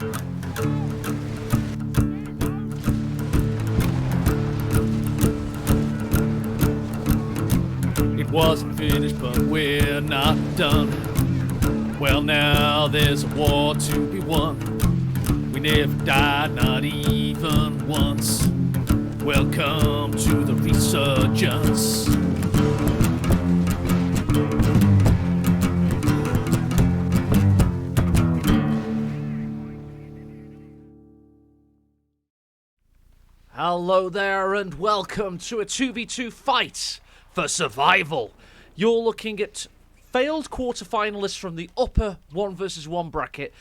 It wasn't finished, but we're not done. Well, now there's a war to be won. We never died, not even once. Welcome to the Resurgence. Hello there and welcome to a 2v2 fight for survival. You're looking at failed quarterfinalists from the upper 1 versus 1 bracket.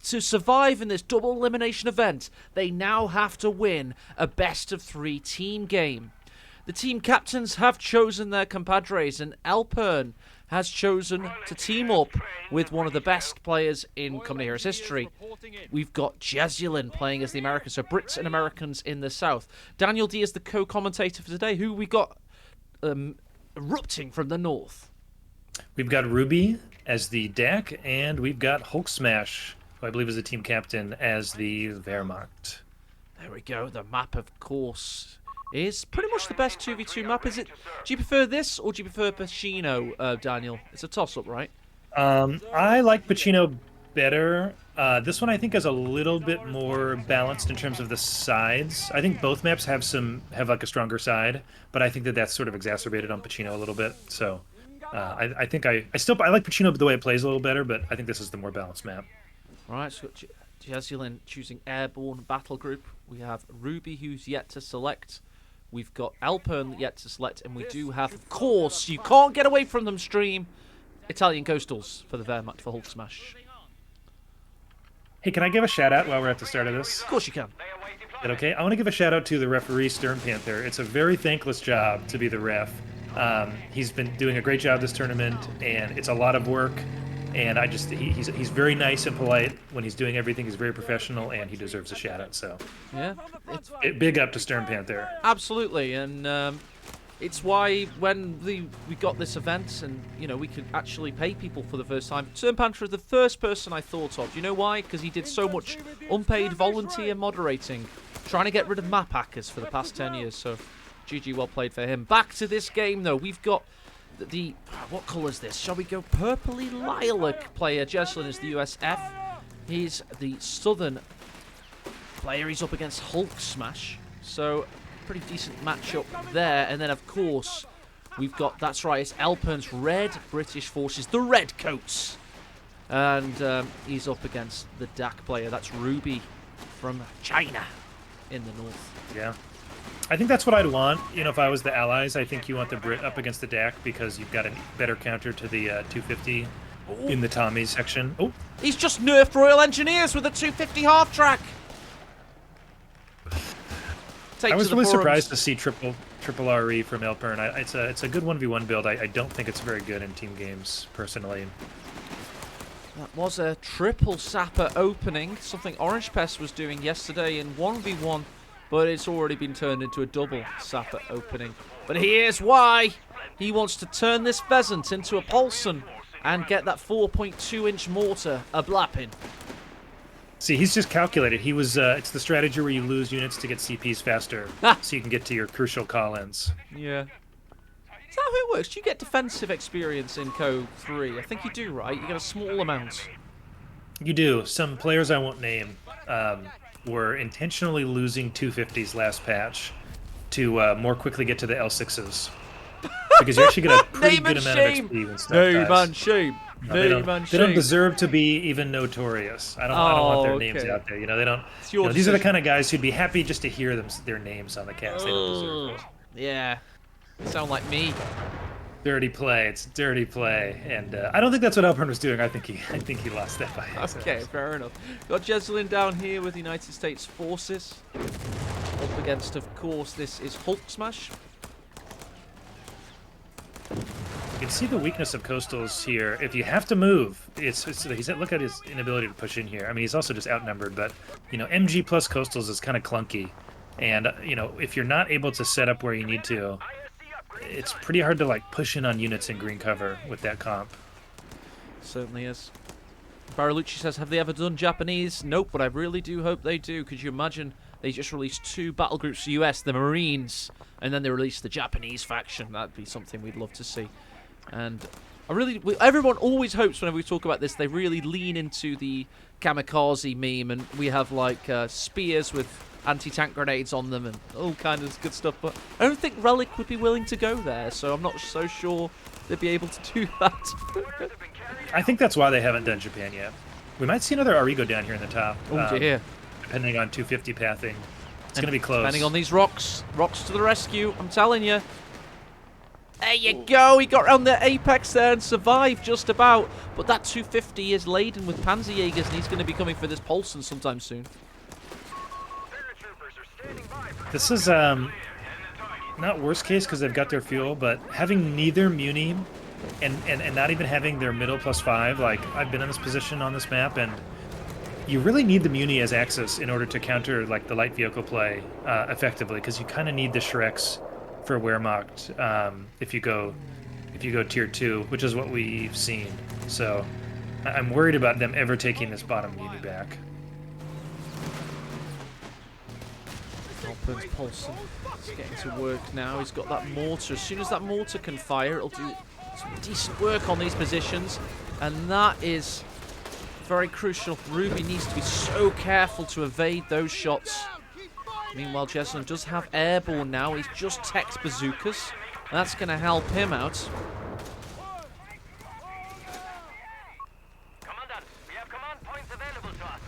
To survive in this double elimination event, they now have to win a best of 3 team game. The team captains have chosen their compadres, and Elpern has chosen to team up with one of the best players in Company Heroes history. We've got Jesulin playing as the Americans, so Brits and Americans in the south. Daniel D is the co-commentator for today. Who we got erupting from the north? We've got Ruby as the DAC, and we've got Hulksmash, who I believe is the team captain, as the Wehrmacht. There we go. The map, of course, is pretty much the best 2v2 map. Is it? Do you prefer this or do you prefer Pacino, Daniel? It's a toss-up, right? I like Pacino better. This one I think is a little bit more balanced in terms of the sides. I think both maps have like a stronger side, but I think that's sort of exacerbated on Pacino a little bit. So I think I like Pacino the way it plays a little better, but I think this is the more balanced map. All right, so Jesulin choosing Airborne Battle Group. We have Ruby, who's yet to select. We've got Elpern yet to select, and we do have, of course, you can't get away from them, stream, Italian Coastals for the Wehrmacht for Hulksmash. Hey, can I give a shout-out while we're at the start of this? Of course you can. Is that okay? I want to give a shout-out to the referee, Stern Panther. It's a very thankless job to be the ref. He's been doing a great job this tournament, and it's a lot of work. And he's very nice and polite when he's doing everything. He's very professional, and he deserves a shout out. So yeah, big up to Stern Panther. Absolutely, and it's why when we got this event, and we could actually pay people for the first time. Stern Panther is the first person I thought of. Do you know why? Because he did so much unpaid volunteer moderating, trying to get rid of map hackers for the past 10 years. So GG, well played for him. Back to this game though. We've got what colour is this? Shall we go purpley lilac player? Jesulin is the USF. He's the southern player. He's up against Hulksmash. So, pretty decent matchup there. And then, of course, we've got, that's right, it's Elpern's red British forces, the Redcoats. And he's up against the DAC player. That's Ruby from China in the north. Yeah. I think that's what I'd want. If I was the Allies, I think you want the Brit up against the DAC because you've got a better counter to the 250 in the Tommies section. Oh, he's just nerfed Royal Engineers with a 250 half track. I was really surprised to see triple RE from Elpern. It's a good 1v1 build. I don't think it's very good in team games personally. That was a triple sapper opening, something Orange Pest was doing yesterday in 1v1. But it's already been turned into a double sapper opening. But here's why. He wants to turn this pheasant into a Paulson and get that 4.2-inch mortar a blapping. See, he's just calculated. He was. It's the strategy where you lose units to get CPs faster, so you can get to your crucial call-ins. Yeah. Is that how it works? Do you get defensive experience in CoH3? I think you do, right? You get a small amount. You do. Some players I won't name were intentionally losing 250s last patch to more quickly get to the L6s. Because you actually get a pretty good amount of XP when stuff Name and shame. They don't deserve to be even notorious. I don't want their names out there. They don't. These are the kind of guys who'd be happy just to hear their names on the cast. They don't deserve it. Yeah. They sound like me. Dirty play. It's dirty play, and I don't think that's what Elpern was doing. I think he lost that by accident. Okay, fair enough. Got Jesulin down here with the United States forces. Up against, of course, this is Hulksmash. You can see the weakness of Coastals here. If you have to move, look at his inability to push in here. I mean, he's also just outnumbered, but MG plus Coastals is kind of clunky, and if you're not able to set up where you need to, it's pretty hard to push in on units in green cover with that comp. Certainly is. Baralucci says, have they ever done Japanese? Nope, but I really do hope they do. Could you imagine they just released 2 battle groups for the US, the Marines, and then they released the Japanese faction? That'd be something we'd love to see. And everyone always hopes whenever we talk about this, they really lean into the kamikaze meme, and we have like spears with anti-tank grenades on them and all kinds of good stuff. But I don't think Relic would be willing to go there, so I'm not so sure they'd be able to do that. I think that's why they haven't done Japan yet. We might see another Arrigo down here in the top. Oh dear. Depending on 250 pathing. It's going to be close. Depending on these rocks. Rocks to the rescue, I'm telling you. There you go. He got around the apex there and survived just about. But that 250 is laden with Panzerjägers, and he's going to be coming for this Paulson sometime soon. This is not worst case because they've got their fuel, but having neither Muni and not even having their middle +5, like I've been in this position on this map, and you really need the Muni as Axis in order to counter like the light vehicle play effectively, because you kind of need the Shreks for Wehrmacht if you go tier 2, which is what we've seen. So I'm worried about them ever taking this bottom Muni back. Elpern's Paulson is getting to work now. He's got that mortar. As soon as that mortar can fire, it'll do some decent work on these positions, and that is very crucial. Ruby needs to be so careful to evade those shots. Meanwhile, Jesulin does have airborne now. He's just text bazookas. That's going to help him out. Commandant, we have command points available to us.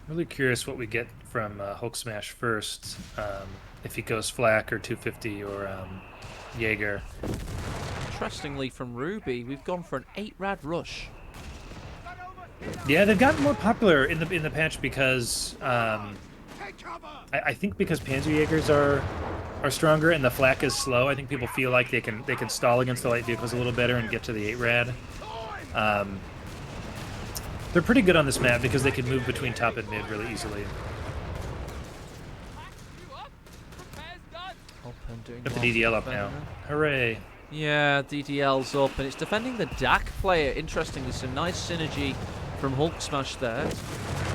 Really curious what we get from Hulksmash first. If he goes flak or 250 or Jaeger. Interestingly, from Ruby, we've gone for an 8-rad rush. Yeah, they've gotten more popular in the patch because I think because Panzerjägers are stronger and the flak is slow. I think people feel like they can stall against the light vehicles a little better and get to the 8-rad. They're pretty good on this map because they can move between top and mid really easily. Got the DDL up now. Hooray! Yeah, DDL's up, and it's defending the DAC player. Interestingly, some nice synergy from Hulksmash there.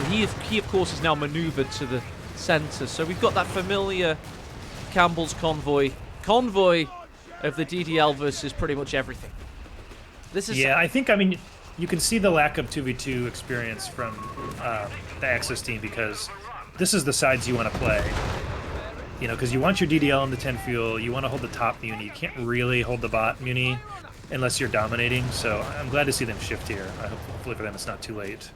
He of course, is now maneuvered to the center. So we've got that familiar Campbell's convoy of the DDL versus pretty much everything. This is I mean, you can see the lack of 2v2 experience from the Axis team because this is the sides you want to play. You know, because you want your DDL on the 10 fuel, you want to hold the top Muni. You can't really hold the bot Muni unless you're dominating. So I'm glad to see them shift here. Hopefully for them it's not too late.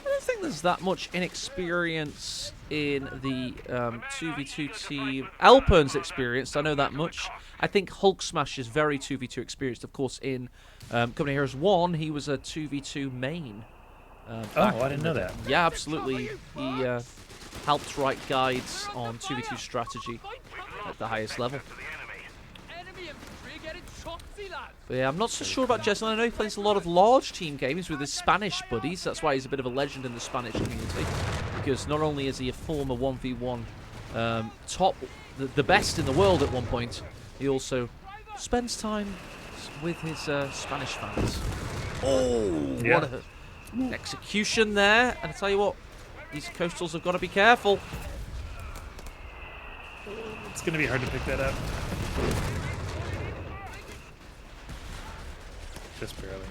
I don't think there's that much inexperience in the 2v2 team. Elpern's experienced, I know that much. I think Hulksmash is very 2v2 experienced. Of course, in Company Heroes 1, he was a 2v2 main. I didn't know that. Yeah, absolutely. He helped write guides on 2v2 strategy at the highest level. But yeah, I'm not so sure about Jesulin. I know he plays a lot of large team games with his Spanish buddies. That's why he's a bit of a legend in the Spanish community. Because not only is he a former 1v1 top, the best in the world at one point, he also spends time with his Spanish fans. Oh, yeah. What an execution there. And I tell you what, these coastals have got to be careful. It's going to be hard to pick that up. Just barely.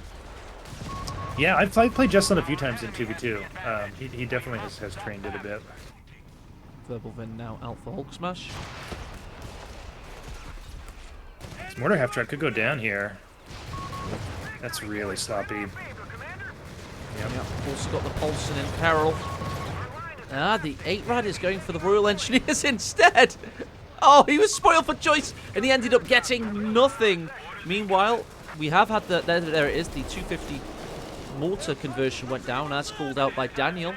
Yeah, I've played Jesulin a few times in 2v2. He definitely has trained it a bit. Verbal Vin now out for Hulksmash. This mortar half track could go down here. That's really sloppy. Yep. Yeah, also got the Paulson in peril. The 8-rad is going for the Royal Engineers instead. Oh, he was spoiled for choice, and he ended up getting nothing. Meanwhile, we have had the... There it is, the 250 mortar conversion went down, as called out by Daniel.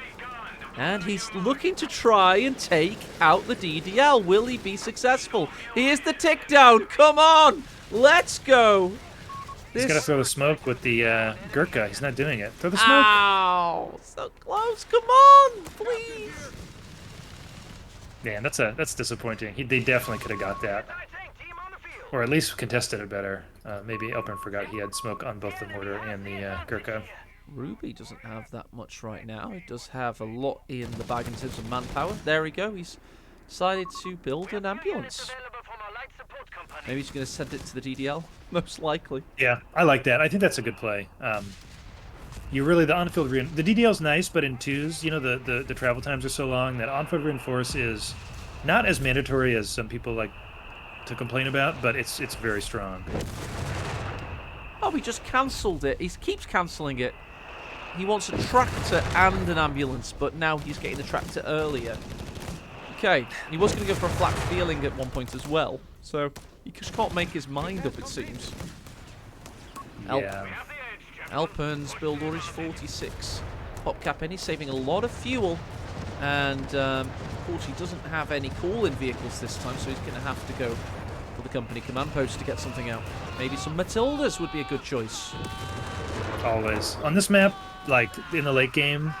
And he's looking to try and take out the DDL. Will he be successful? Here's the tick down. Come on. Let's go. He's got to throw the smoke with the Gurkha. He's not doing it. Throw the smoke. Ow. So close. Come on, please. Man, that's disappointing. They definitely could have got that. Or at least contested it better. Maybe Elpern forgot he had smoke on both the mortar and the Gurkha. Ruby doesn't have that much right now. He does have a lot in the bag in terms of manpower. There we go. He's decided to build an ambulance. Available from our light support company. Maybe he's going to send it to the DDL. Most likely. Yeah, I like that. I think that's a good play. You really, the on-field the DDL's nice, but in twos, you know, the travel times are so long that on-field reinforce is not as mandatory as some people like to complain about, but it's very strong. Oh, he just cancelled it. He keeps cancelling it. He wants a tractor and an ambulance, but now he's getting the tractor earlier. Okay, he was going to go for a flat feeling at one point as well, so he just can't make his mind up, it seems. Yeah. Elpern's build order is 46. Popcap in, he's saving a lot of fuel, and of course he doesn't have any call-in vehicles this time, so he's going to have to go for the company command post to get something out. Maybe some Matildas would be a good choice. Always. On this map, like in the late game,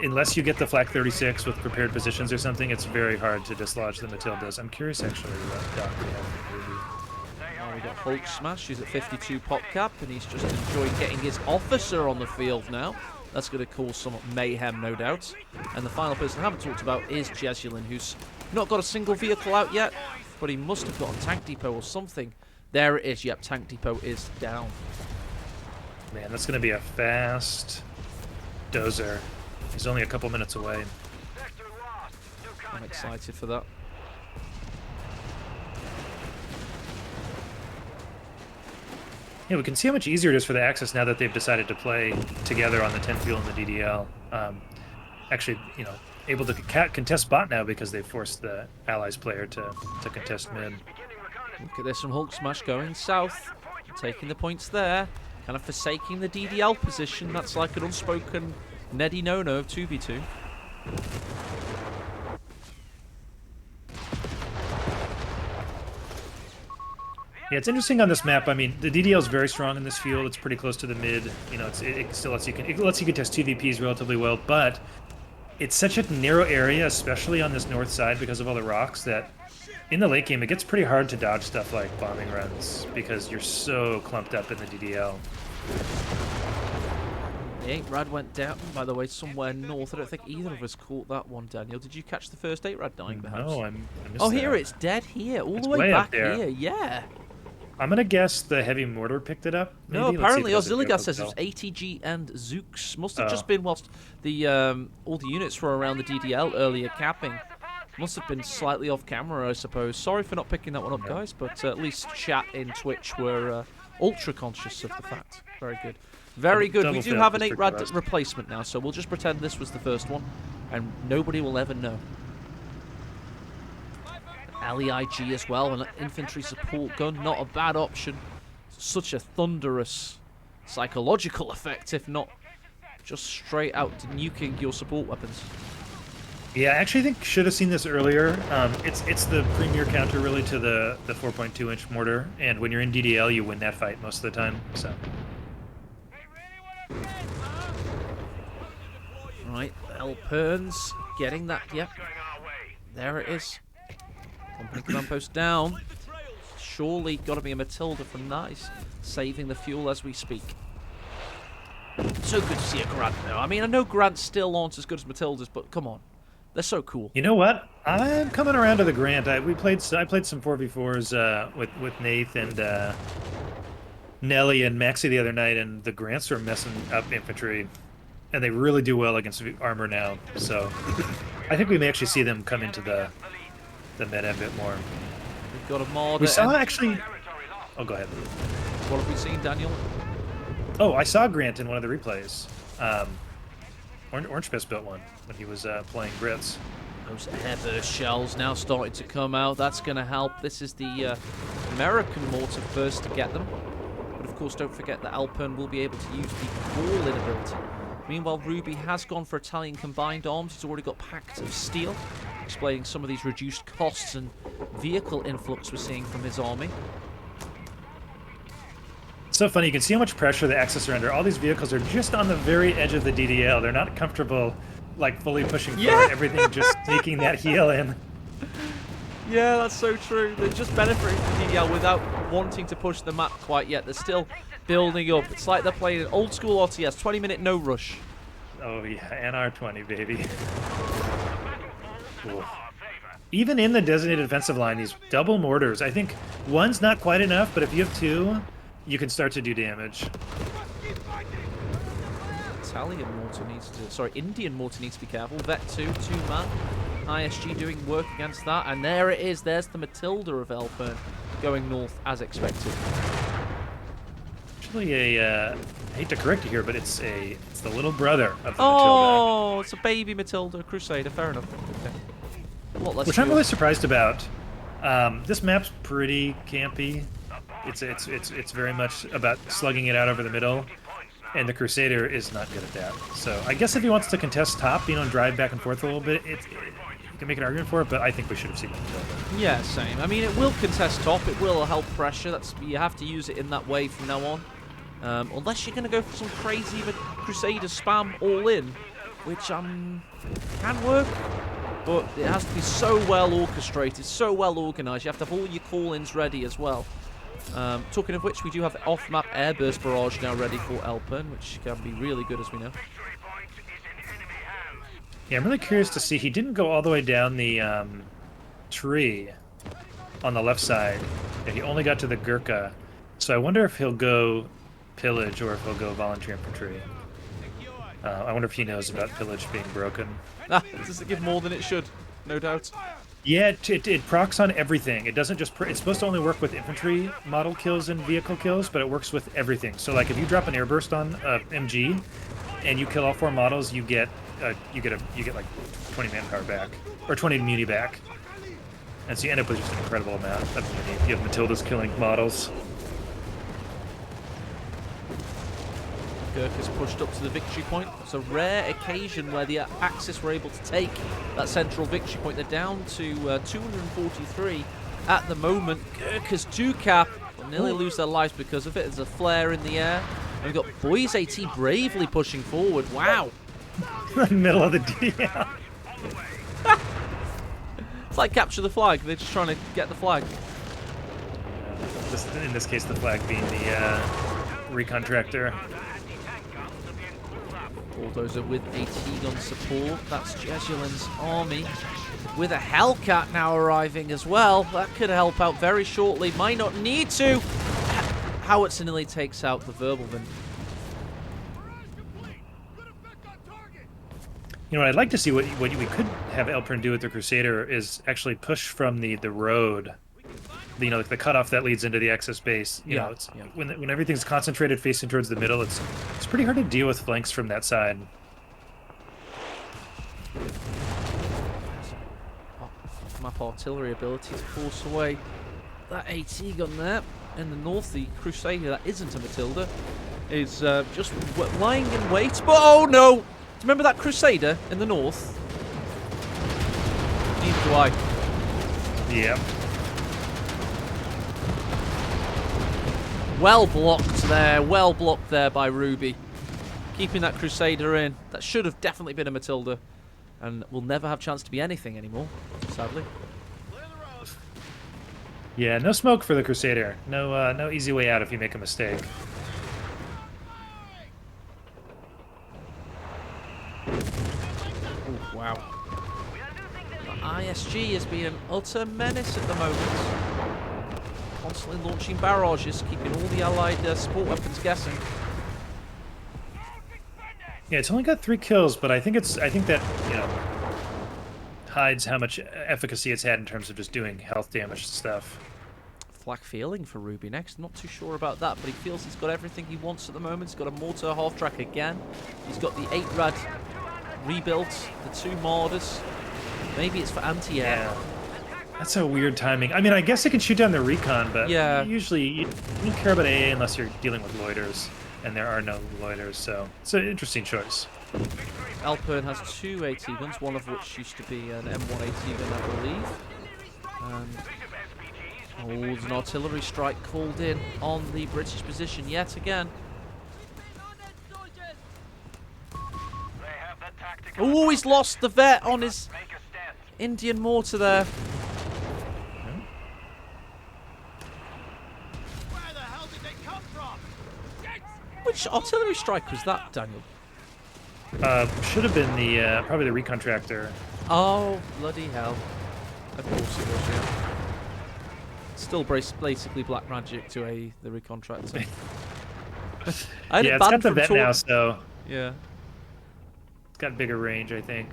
unless you get the Flak 36 with prepared positions or something, it's very hard to dislodge the Matildas. I'm curious actually what Doc we have. Oh, we got Hulksmash, he's at 52 Popcap, and he's just enjoying getting his officer on the field now. That's going to cause some mayhem, no doubt. And the final person I haven't talked about is Jesulin, who's not got a single vehicle out yet, but he must have got a tank depot or something. There it is. Yep, tank depot is down. Man, that's going to be a fast dozer. He's only a couple minutes away. I'm excited for that. Yeah, we can see how much easier it is for the Axis now that they've decided to play together on the 10 fuel and the DDL. Actually, you know, able to contest bot now because they forced the Allies player to contest mid. Look at this from Hulksmash going south, taking the points there, kind of forsaking the DDL position. That's like an unspoken Neddy no-no of 2v2. Yeah, it's interesting on this map. I mean, the DDL is very strong in this field. It's pretty close to the mid. You know, it still lets you contest 2VPs relatively well, but it's such a narrow area, especially on this north side because of all the rocks, that in the late game it gets pretty hard to dodge stuff like bombing runs because you're so clumped up in the DDL. The 8 Rad went down, by the way, somewhere north. I don't think either of us caught that one, Daniel. Did you catch the first 8 Rad dying, perhaps? No, I missed Oh, here that. it's dead here, all It's the way way up back there. here. Yeah. I'm gonna guess the heavy mortar picked it up. No, Maybe? Let's see if apparently it does a Oziligas says vehicle it's ATG and Zooks. Must have Oh. just been whilst the all the units were around the DDL earlier capping. Must have been slightly off camera, I suppose. Sorry for not picking that one up, guys, but at least chat in Twitch were ultra conscious of the fact. Very good. Very good. We Double do fail have an just 8 Rad request. replacement now, so we'll just pretend this was the first one, and nobody will ever know. LEIG as well, an infantry support gun, not a bad option. Such a thunderous psychological effect, if not just straight out nuking your support weapons. Yeah, I actually think should have seen this earlier. It's the premier counter really to the 4.2-inch mortar, and when you're in DDL, you win that fight most of the time. So Right, Elpern's getting that. Yep, there it is. Company command post down. Surely got to be a Matilda from that. He's saving the fuel as we speak. So good to see a Grant though. I mean, I know Grants still aren't as good as Matildas, but come on, they're so cool. you know what? I'm coming around to the Grant. I played some 4v4s with Nath and Nelly and Maxi the other night, and the Grants are messing up infantry, and they really do well against armor now. So I think we may actually see them come into the meta a bit more. We've got a mod. We saw actually. Oh, go ahead. What have we seen, Daniel? Oh, I saw Grant in one of the replays. Orange Fist built one when he was playing Brits. Those airburst shells now starting to come out. That's going to help. This is the American mortar first to get them. But of course, don't forget that Elpern will be able to use the call-in ability. Meanwhile, Ruby has gone for Italian combined arms. He's already got packs of steel, explaining some of these reduced costs and vehicle influx we're seeing from his army. It's so funny. You can see how much pressure the Axis are under. All these vehicles are just on the very edge of the DDL. They're not comfortable, like, fully pushing forward. Everything just taking that heel in. Yeah, that's so true. They're just benefiting from yeah, without wanting to push the map quite yet. They're still building up. It's like they're playing an old school RTS, 20-minute no rush. Oh yeah, NR20, baby. Oof. Even in the designated defensive line, these double mortars, I think one's not quite enough, but if you have two, you can start to do damage. Indian mortar needs to be careful. Vet 2, 2-man. ISG doing work against that, and there it is. There's the Matilda of Elpern going north as expected. Actually, I hate to correct you here, but it's the little brother of the Matilda. Oh, it's a baby Matilda Crusader. Fair enough. Okay. Which I'm really surprised about. This map's pretty campy. It's very much about slugging it out over the middle, and the Crusader is not good at that. So I guess if he wants to contest top, and drive back and forth a little bit, you can make an argument for it. But I think we should have seen the Matilda. Yeah, same. I mean, it will contest top. It will help pressure. You have to use it in that way from now on. Unless you're going to go for some crazy Crusader spam all in, which can work. But it has to be so well orchestrated, so well organised. You have to have all your call-ins ready as well. Talking of which, we do have off-map airburst barrage now ready for Elpern, which can be really good as we know. Yeah, I'm really curious to see. He didn't go all the way down the tree on the left side. Yeah, he only got to the Gurkha. So I wonder if he'll go pillage or if he'll go volunteer infantry. I wonder if he knows about pillage being broken. Does it give more than it should? No doubt. Yeah, it procs on everything. It doesn't just... it's supposed to only work with infantry model kills and vehicle kills, but it works with everything. So, like, if you drop an airburst on MG and you kill all 4 models, you get like 20 manpower back or 20 immunity back, and so you end up with just an incredible amount of immunity. You have Matildas killing models. Gurkha's pushed up to the victory point. It's a rare occasion where the Axis were able to take that central victory point. They're down to 243 at the moment. Gurkha's 2-cap will nearly lose their lives because of it. There's a flare in the air. And we've got Boys AT bravely pushing forward. Wow. Middle of the DM. It's like capture the flag. They're just trying to get the flag. In this case, the flag being the recon tractor. Bulldozer with AT gun support. That's Jesulin's army with a Hellcat now arriving as well. That could help out very shortly. Might not need to. Howitzer nearly takes out the Verbelvin. You know what I'd like to see what we could have Elpern do with the Crusader is actually push from the road. Like the cutoff that leads into the Axis base. You know, when everything's concentrated facing towards the middle, it's pretty hard to deal with flanks from that side. Map artillery ability to force away that AT gun there. In the north, the Crusader that isn't a Matilda is just lying in wait. But oh no! Do you remember that Crusader in the north? Neither do I. Yep. Well blocked there by Ruby. Keeping that Crusader in. That should have definitely been a Matilda. And will never have a chance to be anything anymore, sadly. Yeah, no smoke for the Crusader. No easy way out if you make a mistake. Oh, wow. The ISG has been an utter menace at the moment. Constantly launching barrages, keeping all the allied support weapons guessing. Yeah, it's only got 3 kills, but I think that hides how much efficacy it's had in terms of just doing health damage stuff. Flak feeling for Ruby next. Not too sure about that, but he feels he's got everything he wants at the moment. He's got a mortar half track again. He's got the 8-rad rebuilt, the 2 Marders. Maybe it's for anti-air. Yeah. That's a weird timing. I mean, I guess it can shoot down the recon, but yeah. Usually you don't care about AA unless you're dealing with loiters, and there are no loiters, so it's an interesting choice. Elpern has 2 AT guns, one of which used to be an M1 AT gun, I believe. And there's an artillery strike called in on the British position yet again. Oh, he's lost the vet on his Indian mortar there. Which artillery strike was that, Daniel? Should have been the probably the recon tractor. Oh, bloody hell. Of course it was, yeah. Still basically black magic to the recontractor. I had Yeah, it it's banned got the from vet now, so Yeah. it's got bigger range, I think.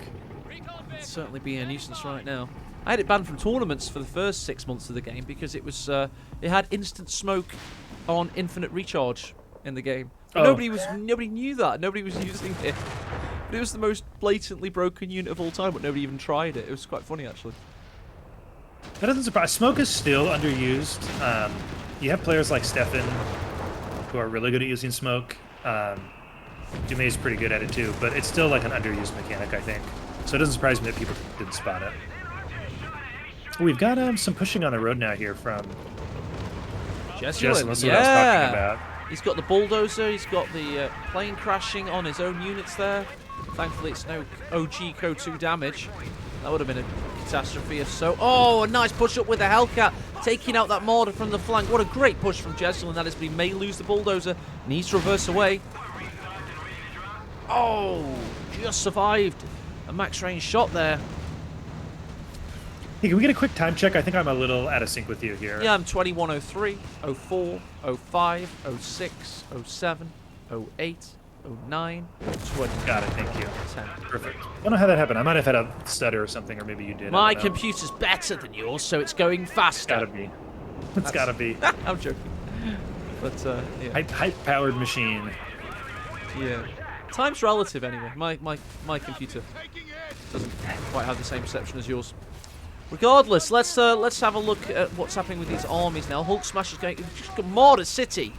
It'd certainly be a nuisance right now. I had it banned from tournaments for the first 6 months of the game because it was it had instant smoke on infinite recharge in the game. But Oh. nobody knew that. Nobody was using it. But it was the most blatantly broken unit of all time, but nobody even tried it. It was quite funny actually. That doesn't surprise. Smoke is still underused. You have players like Stefan who are really good at using smoke. Dumais is pretty good at it too, but it's still like an underused mechanic, I think. So it doesn't surprise me that people didn't spot it. We've got some pushing on the road now here from Jesulin. That's what I was talking about. He's got the bulldozer, he's got the plane crashing on his own units there. Thankfully it's no OG CoH3 damage. That would have been a catastrophe if so. Oh, a nice push up with the Hellcat, taking out that mortar from the flank. What a great push from Jesulin that is, but he may lose the bulldozer. Needs to reverse away. Oh, just survived a max range shot there. Hey, can we get a quick time check? I think I'm a little out of sync with you here. Yeah, I'm 21:03, 04, 05, 06, 07, 08, 09, 20. Got it, thank you. 10. Perfect. I don't know how that happened. I might have had a stutter or something, or maybe you did. My I don't know. computer's better than yours, so it's going faster. Gotta be. It's gotta be. I'm joking. But, yeah. Hype-powered machine. Yeah. Time's relative anyway. My computer doesn't quite have the same reception as yours. Regardless, let's have a look at what's happening with these armies now. Hulksmash is going to Mortar City.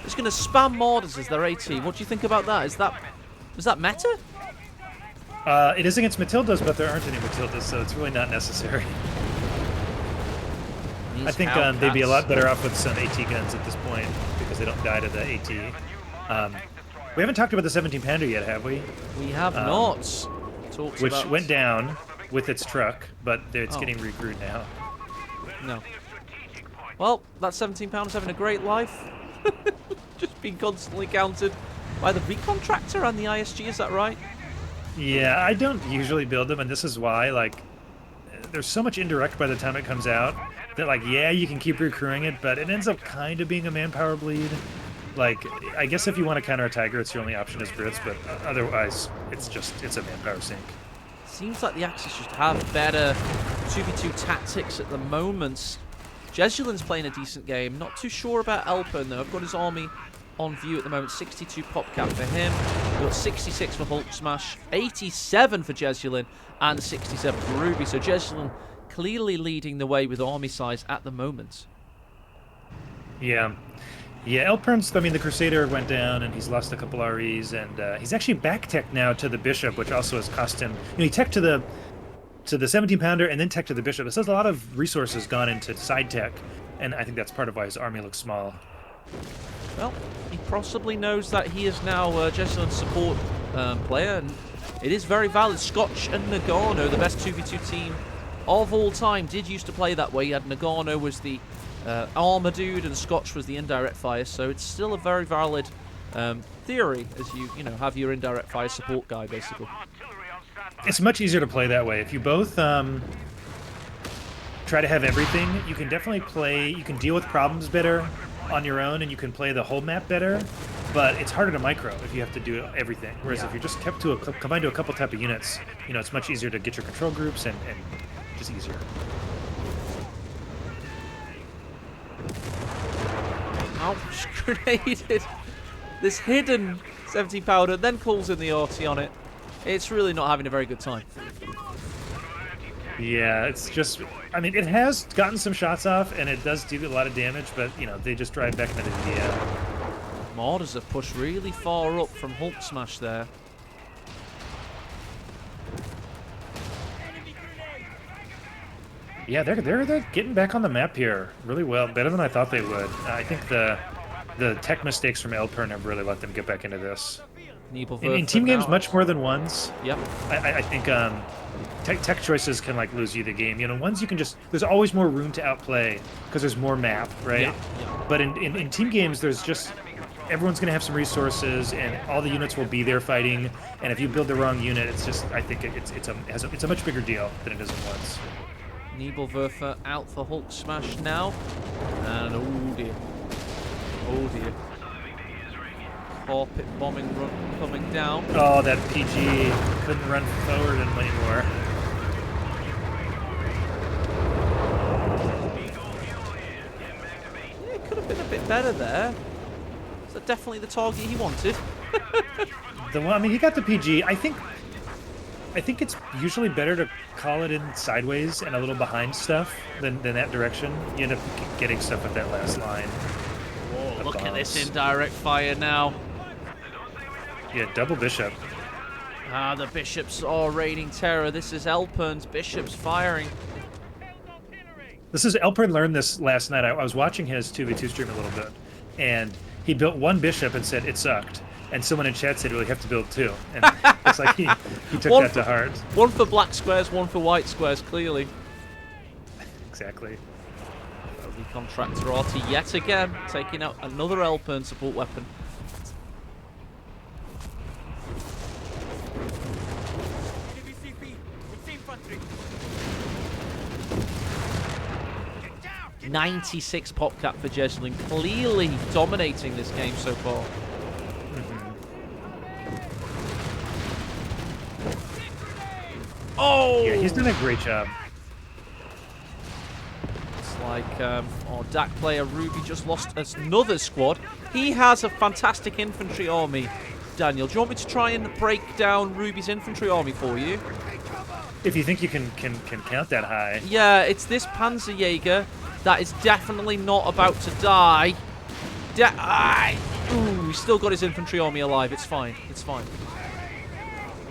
It's going to spam mortars as their AT. What do you think about that? Is that meta? It is against Matildas, but there aren't any Matildas, so it's really not necessary. These I think they'd be a lot better off with some AT guns at this point because they don't die to the AT. We haven't talked about the 17 Pounder yet, have we? We have not. Which went down with its truck, but it's getting recruited now. No. Well, that 17 pounds having a great life. Just being constantly countered by the recon tractor and the ISG, is that right? Yeah, I don't usually build them, and this is why. Like, there's so much indirect by the time it comes out that, like, yeah, you can keep recruiting it, but it ends up kind of being a manpower bleed. Like, I guess if you want to counter a Tiger, it's your only option is Brits, but otherwise, it's a manpower sink. Seems like the Axis just have better 2v2 tactics at the moment. Jesulin's playing a decent game. Not too sure about Elpern, though. I've got his army on view at the moment. 62 pop cap for him. We've got 66 for Hulksmash, 87 for Jesulin, and 67 for Ruby. So Jesulin clearly leading the way with army size at the moment. Yeah. Yeah, Elpern's, I mean, the Crusader went down, and he's lost a couple REs, and he's actually back-tech now to the Bishop, which also has cost him... You know, he tech to the 17-pounder and then tech to the Bishop. It says a lot of resources gone into side tech, and I think that's part of why his army looks small. Well, he possibly knows that he is now Jesulin's support player, and it is very valid. Scotch and Nagano, the best 2v2 team of all time, did used to play that way. You had Nagano was the armor dude, and Scotch was the indirect fire, so it's still a very valid theory as you have your indirect fire support guy, basically. It's much easier to play that way. If you both try to have everything, you can definitely play, you can deal with problems better on your own, and you can play the whole map better, but it's harder to micro if you have to do everything. Whereas if you're just combined to a couple type of units, it's much easier to get your control groups and just easier. Ouch, grenaded this hidden 17 powder, then calls in the RT on it. It's really not having a very good time. Yeah, it's just, I mean, it has gotten some shots off, and it does do a lot of damage, but, they just drive back into the DL. Mortars have pushed really far up from Hulksmash there. Yeah, they're getting back on the map here really well, better than I thought they would. I think the tech mistakes from Elpern have really let them get back into this. In team games, much more than ones. Yep. I think tech choices can lose you the game. Ones you can just, there's always more room to outplay because there's more map, right? Yeah. But in team games, there's just everyone's going to have some resources, and all the units will be there fighting. And if you build the wrong unit, it's just, I think it's a much bigger deal than it is at once. Nebelwerfer out for Hulksmash now. And oh dear. Oh dear. Carpet bombing run coming down. Oh, that PG couldn't run forward anymore. Yeah, it could have been a bit better there. Is that definitely the target he wanted? I mean, he got the PG. I think it's usually better to call it in sideways and a little behind stuff than that direction. You end up getting stuff with that last line. Whoa, look at this indirect fire now. Yeah, double bishop. Ah, the bishops are raining terror. This is Elpern's bishops firing. This is Elpern learned this last night. I was watching his 2v2 stream a little bit, and he built one bishop and said it sucked. And someone in chat said, well, you have to build two. And it's like he took that to heart. One for black squares, one for white squares, clearly. Exactly. The contractor Artie yet again, taking out another Elpern support weapon. .96 pop cap for Jesulin, clearly dominating this game so far. Oh! Yeah, he's done a great job. It's like our DAC player Ruby just lost another squad. He has a fantastic infantry army. Daniel, do you want me to try and break down Ruby's infantry army for you? If you think you can count that high. Yeah, it's this Panzerjäger that is definitely not about to die. Ooh, he's still got his infantry army alive. It's fine. It's fine.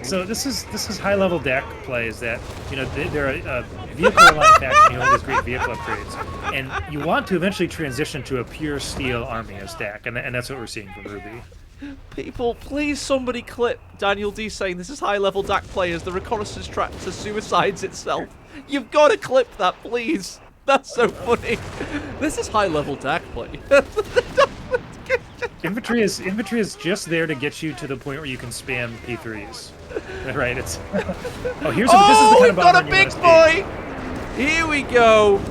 So this is high level DAC plays that, you know, they're a vehicle aligned faction. You have these great vehicle upgrades, and you want to eventually transition to a pure steel army as DAC, and that's what we're seeing from Ruby. People, please somebody clip Daniel D saying this is high level DAC players. The reconnaissance tractor suicides itself. You've got to clip that, please. That's so funny. This is high level DAC play. Infantry is just there to get you to the point where you can spam P3s. Right, it's... Oh, here's this is the kind we've of got a bomber big boy! Here we go.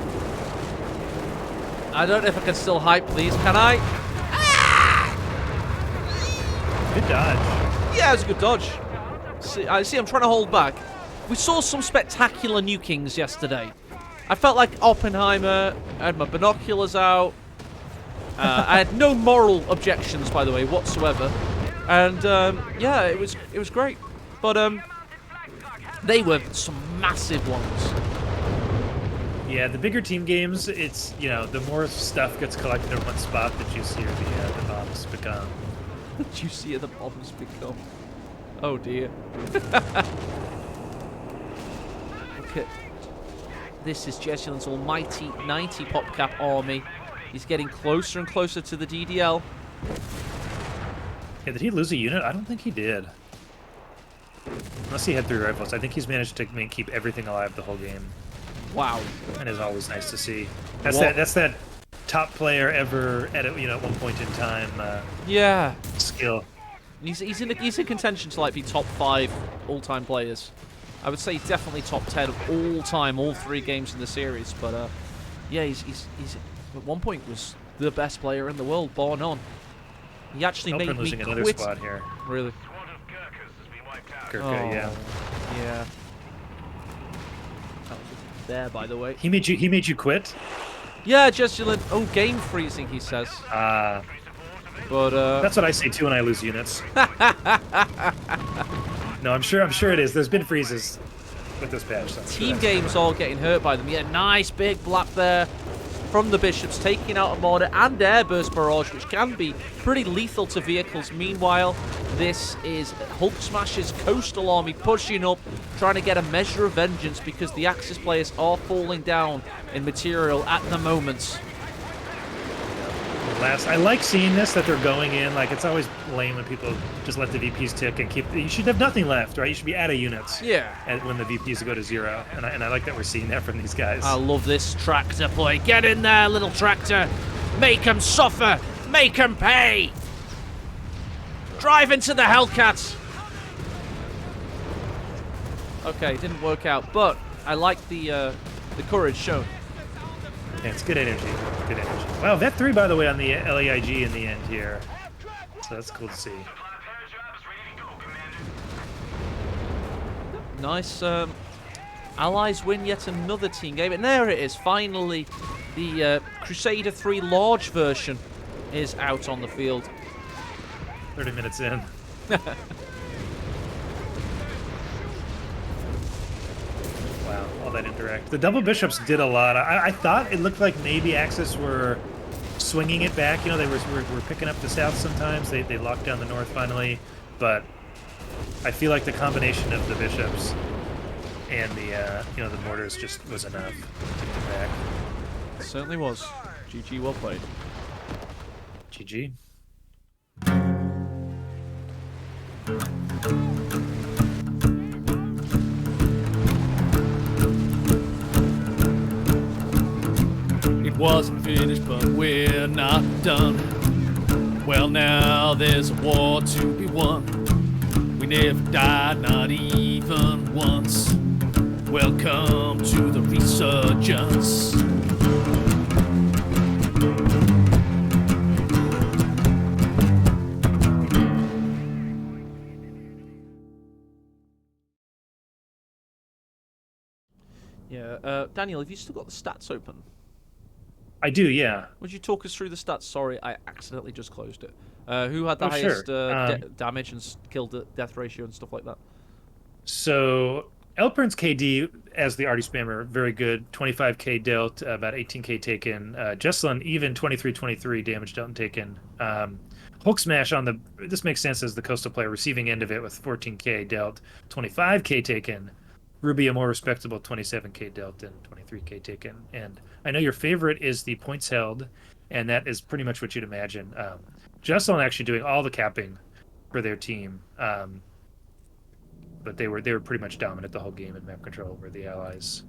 I don't know if I can still hype these, can I? Good dodge. Yeah, it was a good dodge. I see, I'm trying to hold back. We saw some spectacular nukings yesterday. I felt like Oppenheimer. I had my binoculars out. I had no moral objections, by the way, whatsoever. And yeah, it was great. But they were some massive ones. Yeah, the bigger team games, it's, you know, the more stuff gets collected in one spot, the juicier the bombs become. The juicier the bombs become. Oh dear. Look at this is Jesulin's almighty 90 pop cap army. He's getting closer and closer to the DDL. Yeah, did he lose a unit? I don't think he did. Unless he had 3 rifles. I think he's managed to keep everything alive the whole game. Wow. And it's always nice to see. That's that top player ever at one point in time. Yeah. Skill. He's in contention to like be top 5 all-time players. I would say he's definitely top 10 of all time, all 3 games in the series. But yeah, he's at one point was the best player in the world, bar none. He actually made me losing quit. another squad here. Really? Gurkha, Oh, yeah. Yeah. That was there, by the way. He made you quit? Yeah, Jesulin. Oh, game freezing, he says. But that's what I say too when I lose units. No, I'm sure it is. There's been freezes with this patch. So team games all getting hurt by them. Yeah, nice big blap there from the Bishops, taking out a mortar and airburst barrage, which can be pretty lethal to vehicles. Meanwhile, this is Hulksmash's coastal army pushing up, trying to get a measure of vengeance because the Axis players are falling down in material at the moment. I like seeing this, that they're going in. Like, it's always lame when people just let the VPs tick and keep... You should have nothing left, right? You should be out of units. Yeah. And when the VPs go to 0. And I like that we're seeing that from these guys. I love this tractor play. Get in there, little tractor. Make them suffer. Make them pay. Drive into the Hellcats! Okay, didn't work out, but I like the courage shown. Yeah, it's good energy. Good energy. Wow, Vet 3, by the way, on the LEIG in the end here. So that's cool to see. Nice. Allies win yet another team game. And there it is. Finally, the Crusader 3 large version is out on the field. 30 minutes in. Wow, all that interact. The double bishops did a lot. I thought it looked like maybe Axis were swinging it back. You know, they were picking up the south sometimes. They locked down the north finally. But I feel like the combination of the bishops and the the mortars just was enough to get them back. It certainly was. GG, well played. GG. It wasn't finished, but we're not done. Well, now there's a war to be won. We never died, not even once. Welcome to the Resurgence. Yeah, Daniel, have you still got the stats open? I do, yeah. Would you talk us through the stats? Sorry, I accidentally just closed it. Who had the Oh, highest sure. damage and death ratio and stuff like that? So Elpern's KD, as the Artie Spammer, very good. 25k dealt, about 18k taken. Jesulin, even 23-23 damage dealt and taken. Hulksmash on the... This makes sense as the coastal player, receiving end of it with 14k dealt, 25k taken. Ruby, a more respectable 27k dealt and 23k taken. And I know your favorite is the points held, and that is pretty much what you'd imagine. Jesulin actually doing all the capping for their team. But they were pretty much dominant the whole game in map control over the allies.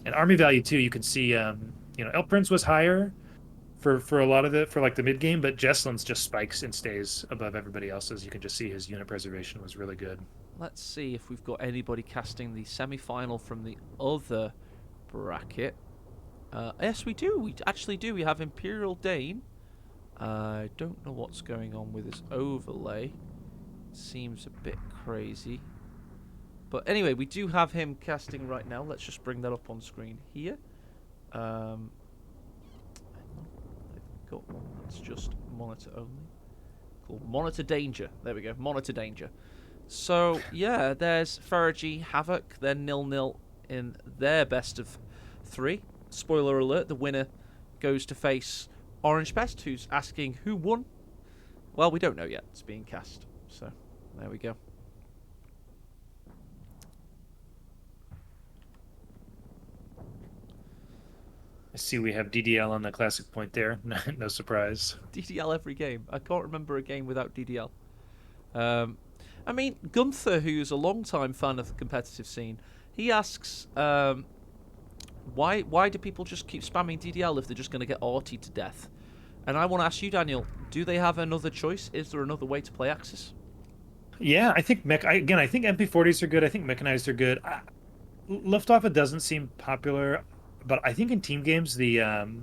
And army value too, you can see Elpern's was higher for a lot of the mid game, but Jesulin's just spikes and stays above everybody else's. You can just see his unit preservation was really good. Let's see if we've got anybody casting the semi-final from the other bracket. Yes, we do. We actually do. We have Imperial Dane. I don't know what's going on with his overlay. Seems a bit crazy. But anyway, we do have him casting right now. Let's just bring that up on screen here. Hang on. I've got one that's just monitor only. Called Monitor Danger. There we go. Monitor Danger. So, yeah, there's Fergie, Havoc. They're 0-0 in their best of 3. Spoiler alert, the winner goes to face Orange Pest, who's asking who won. Well, we don't know yet. It's being cast. So, there we go. I see we have DDL on the classic point there. No surprise. DDL every game. I can't remember a game without DDL. I mean, Gunther, who's a long-time fan of the competitive scene, he asks, why do people just keep spamming DDL if they're just going to get artied to death? And I want to ask you, Daniel, do they have another choice? Is there another way to play Axis? Yeah, I think I think MP40s are good. I think mechanized are good. Luftwaffe doesn't seem popular, but I think in team games, the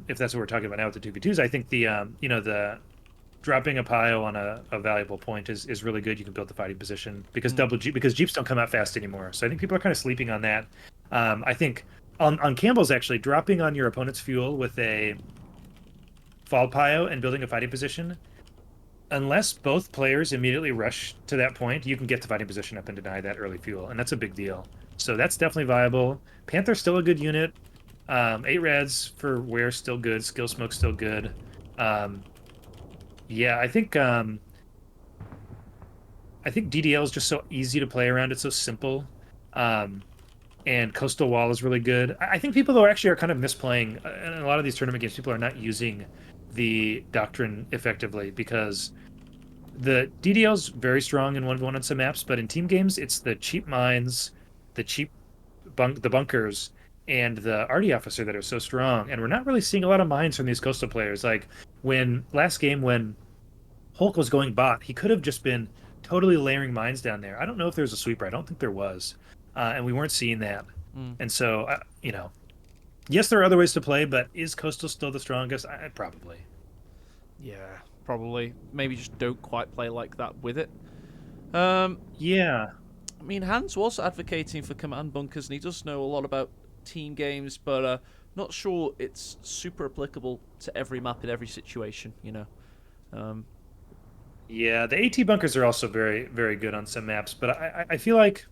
if that's what we're talking about now with the 2v2s, I think the the dropping a pile on a valuable point is really good. You can build the fighting position because because Jeeps don't come out fast anymore. So I think people are kind of sleeping on that. I think on Campbell's actually dropping on your opponent's fuel with a fall pile and building a fighting position. Unless both players immediately rush to that point, you can get the fighting position up and deny that early fuel, and that's a big deal. So that's definitely viable. Panther's still a good unit. 8 rads for wear still good. Skill smoke still good. Yeah, I think DDL is just so easy to play around. It's so simple. And Coastal Wall is really good. I think people, though, actually are kind of misplaying. In a lot of these tournament games, people are not using the Doctrine effectively because the DDL is very strong in 1v1 on some maps, but in team games, it's the cheap mines, the bunkers, and the Arty Officer that are so strong. And we're not really seeing a lot of mines from these Coastal players. Like, last game when Hulk was going bot, he could have just been totally layering mines down there. I don't know if there's a sweeper. I don't think there was. And we weren't seeing that. And so, yes, there are other ways to play, but is Coastal still the strongest? Probably. Yeah, probably. Maybe just don't quite play like that with it. Yeah. I mean, Hans was advocating for command bunkers, and he does know a lot about team games, but not sure it's super applicable to every map in every situation, you know. Yeah, the AT bunkers are also very, very good on some maps, but I feel like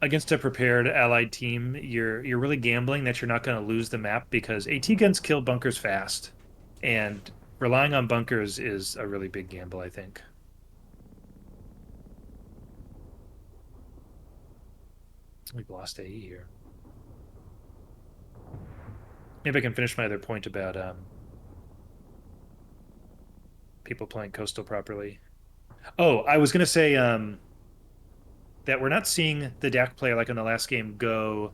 against a prepared allied team, you're really gambling that you're not going to lose the map because AT guns kill bunkers fast, and relying on bunkers is a really big gamble, I think. We've lost AE here. Maybe I can finish my other point about people playing Coastal properly. Oh, I was going to say that we're not seeing the DAC player like in the last game go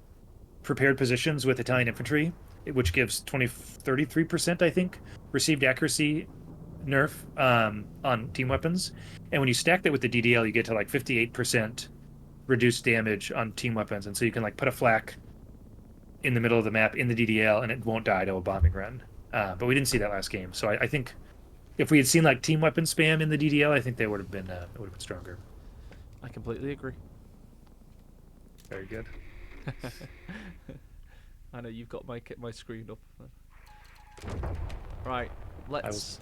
prepared positions with Italian infantry, which gives 33%, I think, received accuracy nerf on team weapons. And when you stack that with the DDL, you get to like 58% reduced damage on team weapons. And so you can like put a flak in the middle of the map in the DDL and it won't die to a bombing run. But we didn't see that last game. So I think if we had seen like team weapon spam in the DDL, I think they would have been stronger. I completely agree. Very good. I know you've got my screen up. Right, let's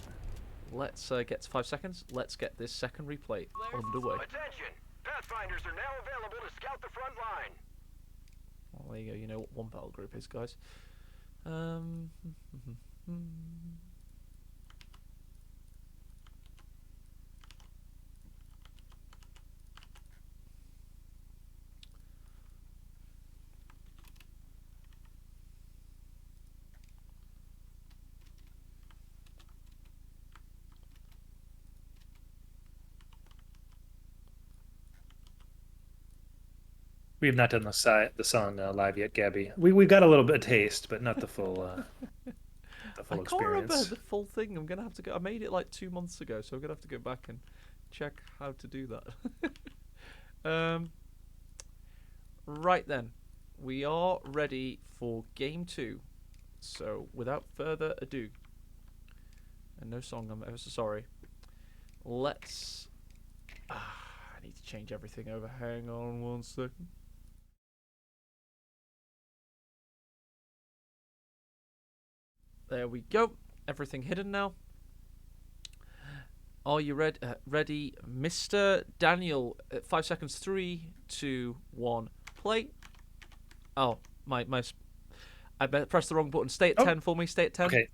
get to 5 seconds. Let's get this second replay underway. Attention! Pathfinders are now available to scout the front line. Well, there you go. You know what one battle group is, guys. We have not done the song live yet, Gabby. We got a little bit of taste, but not the full I can't remember the full thing. I'm gonna have to go. I made it like 2 months ago, so I'm gonna have to go back and check how to do that. Right then, we are ready for game 2. So without further ado, and no song, I'm ever so sorry. Let's. I need to change everything over. Hang on 1 second. There we go. Everything hidden now. Are you ready, Mr. Daniel? 5 seconds. 3, 2, 1. Play. Oh, I pressed the wrong button. Stay at 10 for me. Stay at 10. Okay.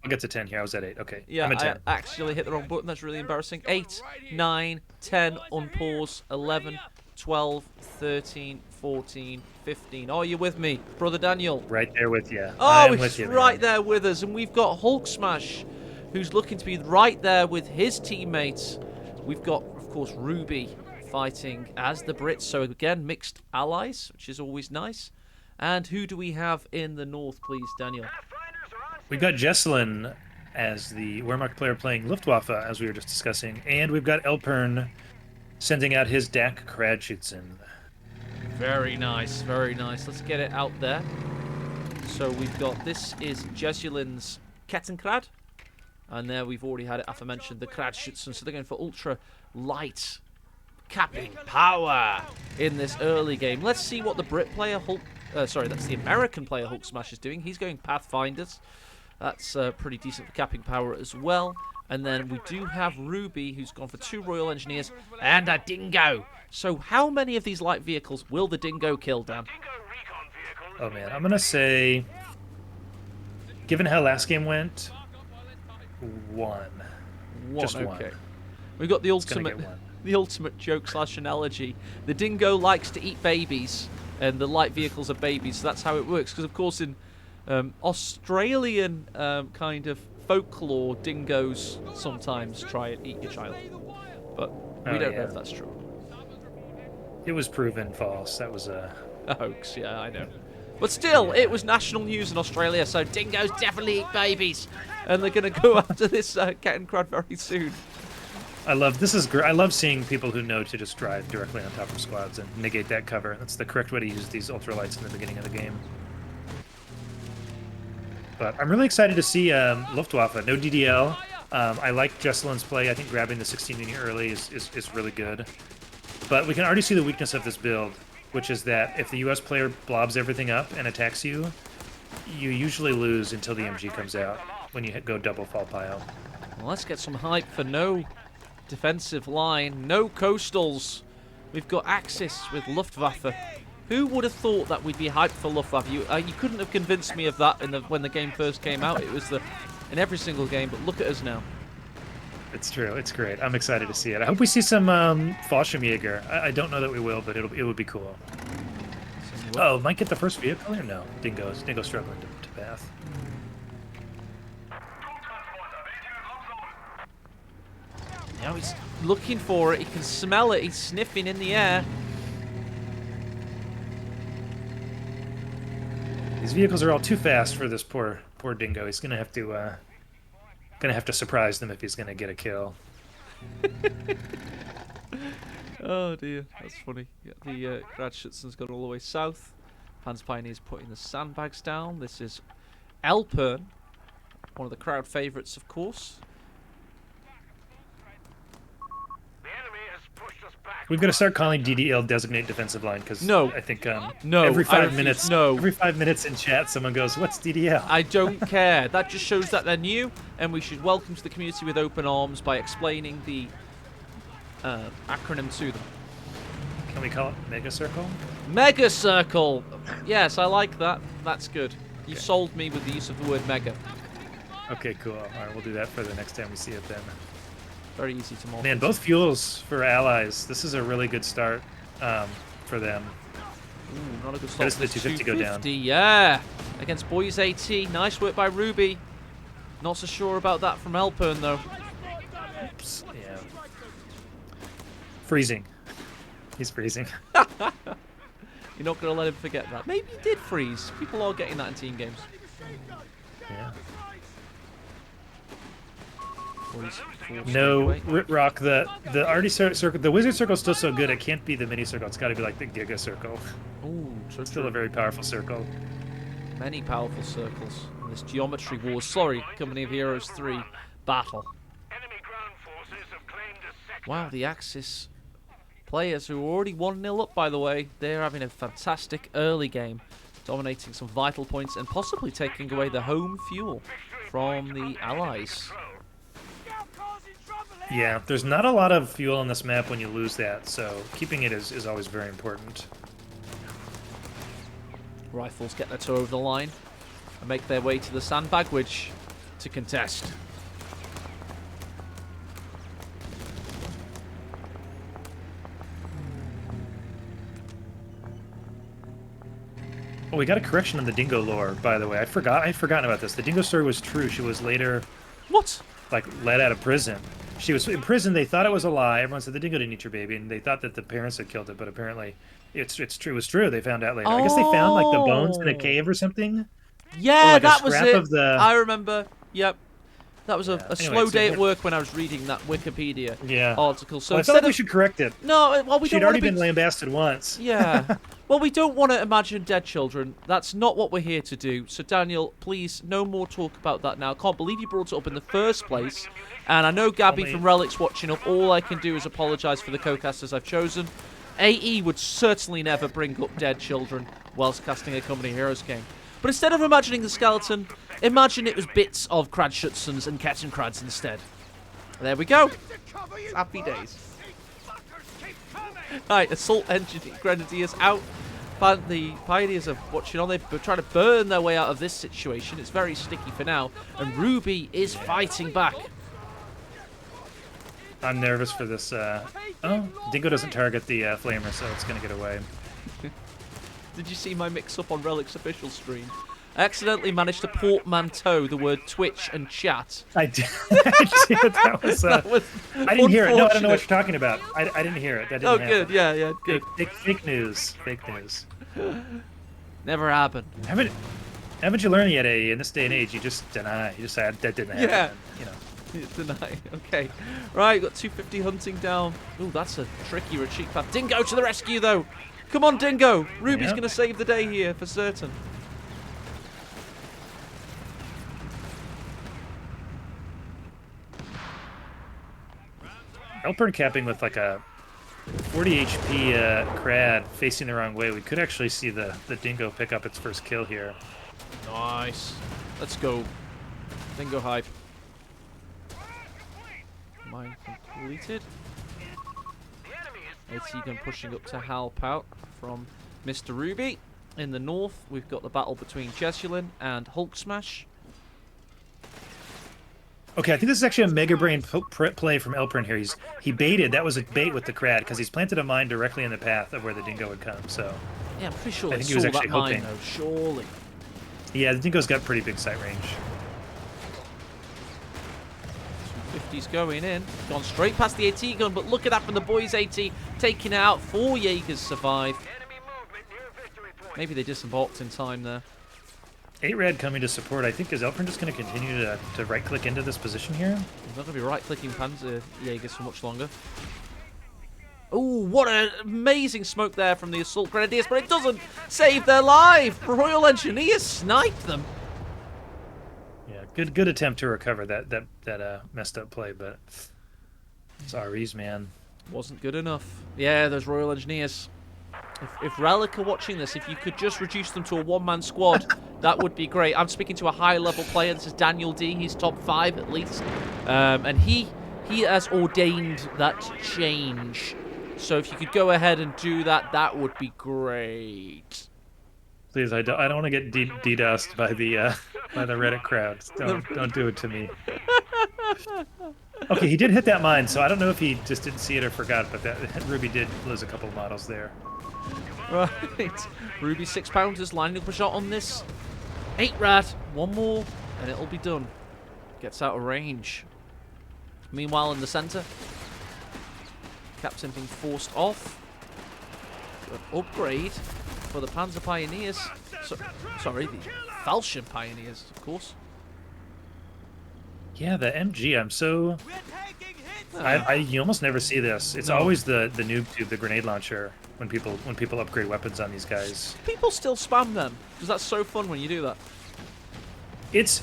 I'll get to 10 here. I was at 8. Okay. Yeah, I'm at 10. I actually hit the wrong button. That's really embarrassing. 8, 9, 10. Unpause. 11, 12, 13, 14, 15. Are you with me, brother Daniel? Right there with you. Oh, he's right there with us. And we've got Hulksmash, who's looking to be right there with his teammates. We've got, of course, Ruby fighting as the Brits. So, again, mixed allies, which is always nice. And who do we have in the north, please, Daniel? We've got Jesulin as the Wehrmacht player playing Luftwaffe, as we were just discussing. And we've got Elpern sending out his DAC Kradschützen. Very nice, very nice. Let's get it out there. So we've got, this is Jesulin's Kettenkrad. And there we've already had it aforementioned, the Kradschützen. So they're going for ultra light capping power in this early game. Let's see what the Brit player, that's the American player Hulksmash is doing. He's going Pathfinders. That's pretty decent for capping power as well. And then we do have Ruby, who's gone for 2 Royal Engineers and a Dingo. So how many of these light vehicles will the Dingo kill, Dan? Oh, man. I'm going to say, given how last game went, 1. Just okay. 1. We've got the ultimate joke/analogy. The Dingo likes to eat babies, and the light vehicles are babies. So that's how it works. Because, of course, in Australian kind of folklore, dingoes sometimes try and eat your child, but we don't know if that's true. It was proven false. That was a hoax. Yeah, I know. But still, it was national news in Australia, so dingoes definitely eat babies, and they're going to go after this Kettenkrad very soon. I love this is great. I love seeing people who know to just drive directly on top of squads and negate that cover. That's the correct way to use these ultralights in the beginning of the game. But I'm really excited to see Luftwaffe. No DDL. I like Jesulin's play. I think grabbing the 16 unit early is really good. But we can already see the weakness of this build, which is that if the US player blobs everything up and attacks you, you usually lose until the MG comes out when you go double fall pile. Well, let's get some hype for no defensive line, no coastals. We've got Axis with Luftwaffe. Who would have thought that we'd be hyped for Luftwaffe? You couldn't have convinced me of that when the game first came out. It was in every single game, but look at us now. It's true. It's great. I'm excited to see it. I hope we see some Fallschirmjäger. I don't know that we will, but it would be cool. Oh, might get the first vehicle or no? Dingo's struggling to path. Now he's looking for it. He can smell it. He's sniffing in the air. These vehicles are all too fast for this poor Dingo. He's gonna have to surprise them if he's gonna get a kill. Oh dear, that's funny. Yeah, the Gradschutzten's gone all the way south. Panzer Pioneer's putting the sandbags down. This is Elpern, one of the crowd favourites, of course. The enemy has pushed us back. We've got to start calling DDL designate defensive line because No. I think No, every I 5 minutes refuse. No. every 5 minutes in chat someone goes, "What's DDL?" I don't care. That just shows that they're new, and we should welcome to the community with open arms by explaining the acronym to them. Can we call it Mega Circle? Mega Circle! Yes, I like that. That's good. You sold me with the use of the word mega. Okay, cool. All right, we'll do that for the next time we see it then. Very easy to multi. Man, both fuels for allies. This is a really good start for them. Ooh, not a good start. Notice the 250 go down. Yeah! Against Boys AT. Nice work by Ruby. Not so sure about that from Elpern, though. Oops, yeah. Freezing. He's freezing. You're not going to let him forget that. Maybe he did freeze. People are getting that in team games. Yeah. Boys, No, away. Rock. The arty circle, the wizard circle is still so good. It can't be the mini circle. It's got to be like the Giga circle. Ooh, so Still a very powerful circle. Many powerful circles in this Geometry Wars, sorry, Company of Heroes 3 battle. Enemy ground forces have claimed a sector. Wow, the Axis players who are already 1-0 up, by the way, they're having a fantastic early game, dominating some vital points and possibly taking away the home fuel from the Allies. Yeah, there's not a lot of fuel on this map when you lose that, so keeping it is always very important. Rifles get their toe over the line and make their way to the sandbag, which to contest. Oh, we got a correction on the Dingo lore, by the way. I'd forgotten about this. The Dingo story was true. She was later, What? like, let out of prison. She was in prison. They thought it was a lie. Everyone said the Dingo didn't eat your baby, and they thought that the parents had killed it. But apparently, it's true. It was true. They found out later. I guess they found like the bones in a cave or something. Yeah, Or like a that was scrap it. of the- I remember. Yep. That was a Anyway, slow so day at what- work when I was reading that Wikipedia Yeah. article. So Well, I feel instead like we of should correct it. no, well we She'd don't want already to be been lambasted once. yeah. Well, we don't want to imagine dead children. That's not what we're here to do. So, Daniel, please, no more talk about that now. Can't believe you brought it up in the first place. And I know Gabby Only- from Relic's watching up. All I can do is apologise for the co-casters I've chosen. AE would certainly never bring up dead children whilst casting a Company of Heroes game. But instead of imagining the skeleton, imagine it was bits of Kradschutzens and Kettenkrads instead. There we go. Happy days. Right, Assault Grenadiers out. But the Pioneers are watching on. They're trying to burn their way out of this situation. It's very sticky for now. And Ruby is fighting back. I'm nervous for this. Oh, Dingo doesn't target the flamer, so it's gonna get away. Did you see my mix-up on Relic's official stream? I accidentally managed to portmanteau the word Twitch and chat. I did. that was, That was I didn't hear it. No, I don't know what unfortunate. you're talking about. I didn't hear it. That didn't Oh, happen. good. Yeah, good. Fake news. Fake news. Never happened. Haven't you learned yet, in this day and age, you just deny. You just say, that didn't happen. Yeah. You know. Deny. Okay. Right, got 250 hunting down. Ooh, that's a tricky retreat path. Dingo to the rescue, though. Come on, Dingo. Ruby's Yep. going to save the day here for certain. Elpern capping with like a 40 HP Crad facing the wrong way. We could actually see the Dingo pick up its first kill here. Nice. Let's go. Dingo hype. Mine completed. Gun pushing up to help out from Mr. Ruby. In the north, we've got the battle between Jesulin and Hulksmash. Okay, I think this is actually a Mega Brain play from Elpern here. He baited. That was a bait with the Crad because he's planted a mine directly in the path of where the Dingo would come. So Yeah, I'm pretty sure I they think he was saw actually that mine, hoping. though, surely. yeah, the Dingo's got pretty big sight range. 250's going in. Gone straight past the AT gun, but look at that from the boys' AT. Taking it out. 4 Jaegers survive. Enemy movement near victory point. Maybe they disembarked in time there. 8 Rad coming to support. I think is Elpern just going to continue to right-click into this position here? He's not going to be right-clicking Panzer Jaegers for much longer. Oh, what an amazing smoke there from the Assault Grenadiers, but it doesn't save their life. Royal Engineers sniped them. Yeah, good attempt to recover that messed up play, but it's REs, man. Wasn't good enough. Yeah, those Royal Engineers. If Relic are watching this, if you could just reduce them to a one-man squad, that would be great. I'm speaking to a high-level player. This is Daniel D. He's top 5 at least. And he has ordained that change. So if you could go ahead and do that, that would be great. Please, I don't want to get DDoSed by the Reddit crowds. Don't do it to me. Okay, he did hit that mine, so I don't know if he just didn't see it or forgot, but that Ruby did lose a couple of models there. Right. Ruby 6-pounders lining up a shot on this. 8 Rad. One more, and it'll be done. Gets out of range. Meanwhile, in the center, Captain being forced off. An upgrade for the Panzer Pioneers. Sorry, the Falchion Pioneers, of course. Yeah, the MG. I'm so. You almost never see this. It's No. always the noob tube, the grenade launcher, when people upgrade weapons on these guys. People still spam them because that's so fun when you do that. It's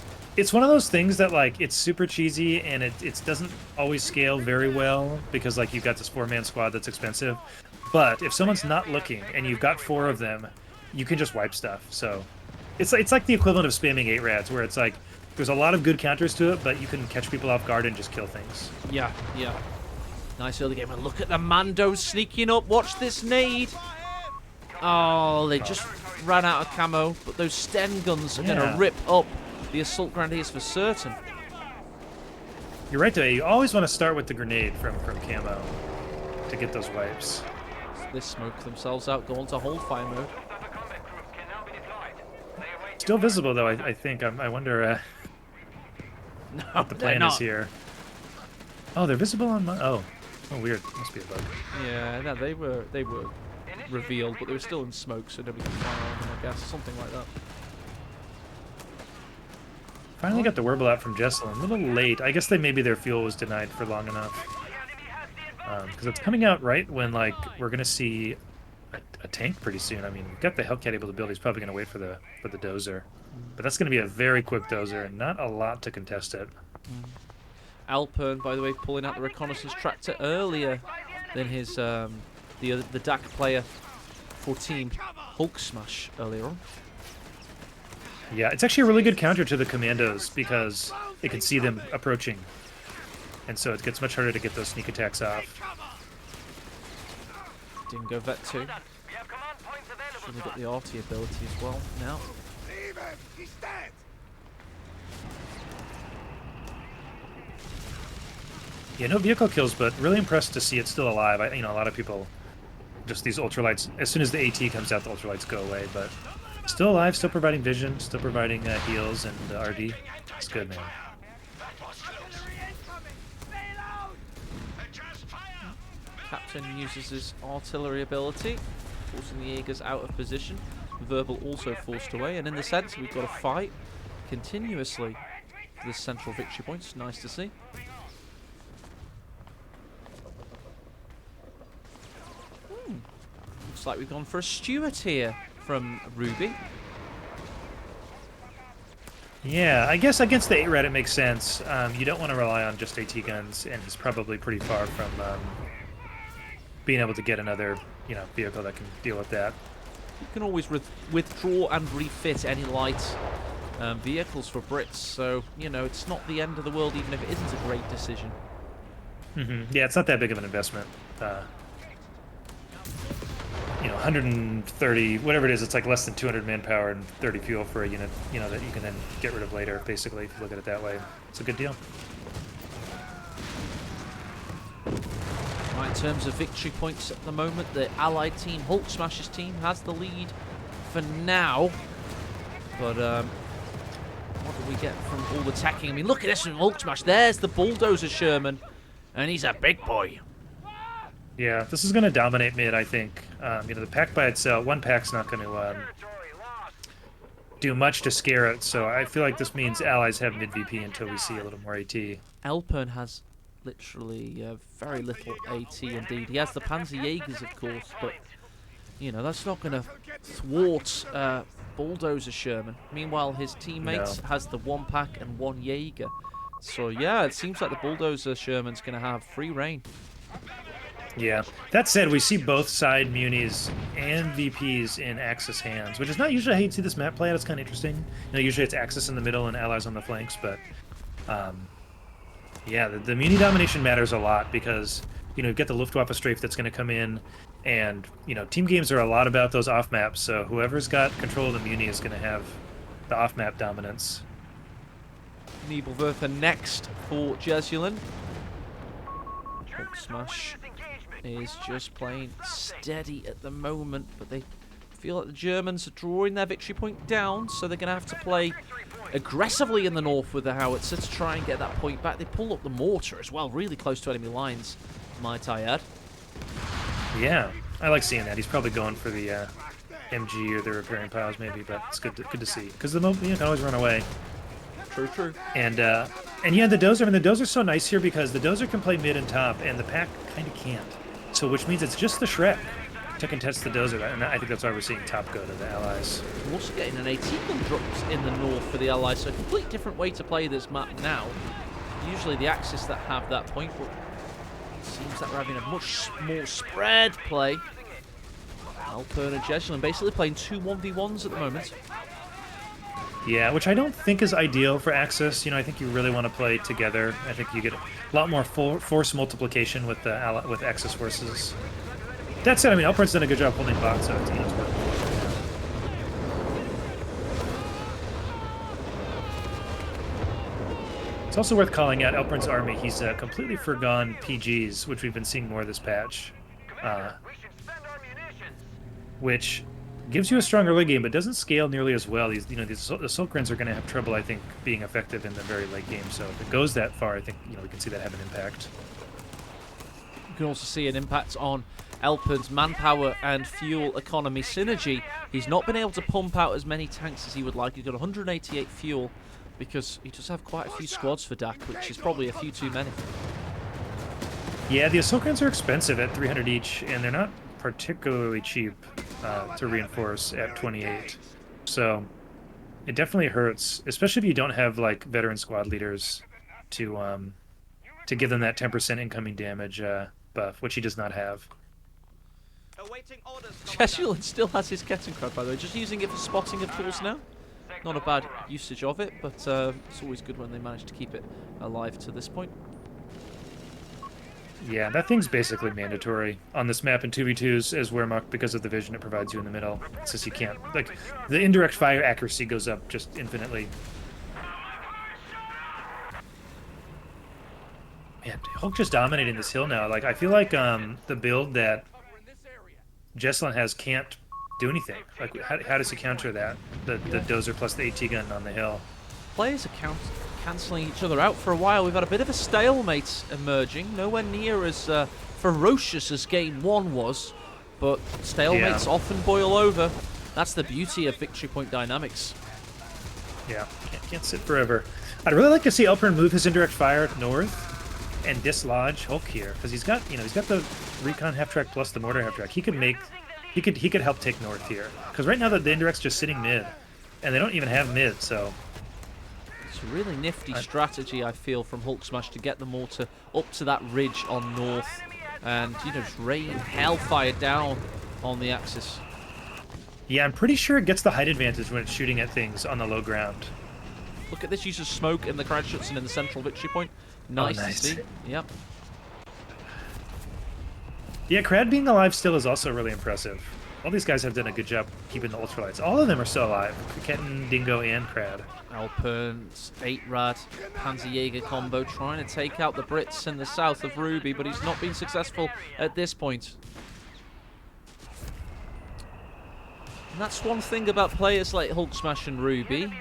one of those things that like it's super cheesy and it doesn't always scale very well because like you've got this 4-man squad that's expensive. But if someone's not looking and you've got 4 of them, you can just wipe stuff. So it's like the equivalent of spamming 8 Rads, where it's like there's a lot of good counters to it, but you can catch people off guard and just kill things. Yeah, yeah. Nice early game. And look at the Mandos sneaking up. Watch this nade. Oh, they just ran out of camo, but those Sten guns are going to rip up the Assault Grenadiers for certain. You're right, though. You always want to start with the grenade from camo to get those wipes. They smoke themselves out, go into hold fire mode. Still visible, though, I think. I wonder No, what the plan is here. Oh, they're visible on my... Oh, weird. Must be a bug. Yeah, no, they were revealed, but they were still in smoke, so nobody could fire on them, I guess. Something like that. Finally got the Werble out from Jesulin. A little late. I guess maybe their fuel was denied for long enough. Because it's coming out right when like we're gonna see a tank pretty soon. I mean, we've got the Hellcat able to build. He's probably gonna wait for the dozer, but that's gonna be a very quick dozer and not a lot to contest it. Elpern, by the way, pulling out the reconnaissance tractor earlier than his the DAC player for Team Hulksmash earlier on. Yeah, it's actually a really good counter to the commandos because it can see them approaching, and so it gets much harder to get those sneak attacks off. Dingo Vet 2. Should have got the arty ability as well now. Yeah, no vehicle kills, but really impressed to see it still alive. A lot of people, just these ultralights, as soon as the AT comes out, the ultralights go away, but still alive, still providing vision, still providing heals and RD. It's good, man. Captain uses his artillery ability, forcing the Jaegers out of position. Verbal also forced away, and in the center we've got a fight continuously. this central victory point. It's nice to see. Looks like we've gone for a Stuart here from Ruby. Yeah, I guess against the 8 red it makes sense. You don't want to rely on just AT guns, and he's probably pretty far from being able to get another, vehicle that can deal with that. You can always withdraw and refit any light vehicles for Brits, so, it's not the end of the world even if it isn't a great decision. Yeah, it's not that big of an investment. 130, whatever it is, it's like less than 200 manpower and 30 fuel for a unit, that you can then get rid of later, basically, if you look at it that way. It's a good deal. Right, in terms of victory points at the moment, the allied team, Hulksmash's team, has the lead for now. But what do we get from all the attacking? I mean, look at this from Hulksmash. There's the bulldozer Sherman, and he's a big boy. Yeah, this is going to dominate mid, I think. The pack by itself, one pack's not going to do much to scare it, so I feel like this means allies have mid VP until we see a little more AT. Elpern has literally very little AT indeed. He has the Panzer Jaegers, of course, but, that's not going to thwart bulldozer Sherman. Meanwhile, his teammates has the 1 pack and 1 Jaeger. So, yeah, it seems like the bulldozer Sherman's going to have free reign. Yeah. That said, we see both side munis and VPs in Axis hands, which is not usually how you see this map play out. It's kind of interesting. Usually it's Axis in the middle and allies on the flanks, but yeah, the muni domination matters a lot because you get the Luftwaffe strafe that's going to come in, and team games are a lot about those off maps. So whoever's got control of the muni is going to have the off map dominance. Nebelwerfer next for Jesulin. Hulksmash is just playing steady at the moment, but they feel like the Germans are drawing their victory point down, so they're going to have to play aggressively in the north with the howitzer to try and get that point back. They pull up the mortar as well, really close to enemy lines, might I add. Yeah, I like seeing that. He's probably going for the MG or the repairing piles maybe, but it's good to see, because the you can always run away. True. And yeah, the dozer. I mean, the dozer so nice here because the dozer can play mid and top, and the pack kind of can't. So, which means it's just the Shrek to contest the dozer, and I think that's why we're seeing top go to the allies. We're also getting an AT gun drops in the north for the allies, so a complete different way to play this map now. Usually the Axis that have that point, but it seems that we're having a much more spread play. Elpern and Jesulin basically playing 2 1v1s at the moment. Yeah, which I don't think is ideal for Axis. I think you really want to play together. I think you get a lot more force multiplication with the Axis forces. That said, I mean, Elpern's done a good job holding bots, so it's working. It's also worth calling out Elpern's army. He's completely forgone PGs, which we've been seeing more this patch, which gives you a strong early game, but doesn't scale nearly as well. The Sulkrens are going to have trouble, I think, being effective in the very late game. So if it goes that far, I think we can see that have an impact. You can also see an impact on Elpern's manpower and fuel economy synergy. He's not been able to pump out as many tanks as he would like. He's got 188 fuel because he does have quite a few squads for DAC, which is probably a few too many. Yeah, the Sulkrens are expensive at 300 each, and they're not particularly cheap to reinforce at 28. So it definitely hurts, especially if you don't have like veteran squad leaders to give them that 10% incoming damage buff, which he does not have. Jesulin still has his Kettenkrad, by the way, just using it for spotting, of course, now. Not a bad usage of it, but it's always good when they manage to keep it alive to this point. Yeah, that thing's basically mandatory on this map in 2v2s as Wehrmacht because of the vision it provides you in the middle. It's just you can't, like, the indirect fire accuracy goes up just infinitely. Man, Hulk just dominating this hill now. Like, I feel like the build that Jesulin has can't do anything. Like, how does he counter that? The dozer plus the AT gun on the hill. Players are cancelling each other out for a while. We've had a bit of a stalemate emerging. Nowhere near as ferocious as Game 1 was, but stalemates often boil over. That's the beauty of victory point dynamics. Yeah, can't sit forever. I'd really like to see Elpern move his indirect fire north and dislodge Hulk here, because he's got the recon half track plus the mortar half track. He could help take north here, because right now the indirect's just sitting mid, and they don't even have mid. So it's a really nifty strategy, I feel, from Hulksmash to get the mortar up to that ridge on north, and just rain hellfire down on the axis. yeah, I'm pretty sure it gets the height advantage when it's shooting at things on the low ground. Look at this use of smoke in the crowd shuts and in the central victory point. Nice, nice. to see. Yep. Yeah, Crad being alive still is also really impressive. All these guys have done a good job keeping the ultralights. All of them are still alive. Kitten, Dingo, and Crad. Elpern's 8-Rad Panzerjäger combo trying to take out the Brits in the south of Ruby, but he's not been successful at this point. And that's one thing about players like Hulksmash and Ruby.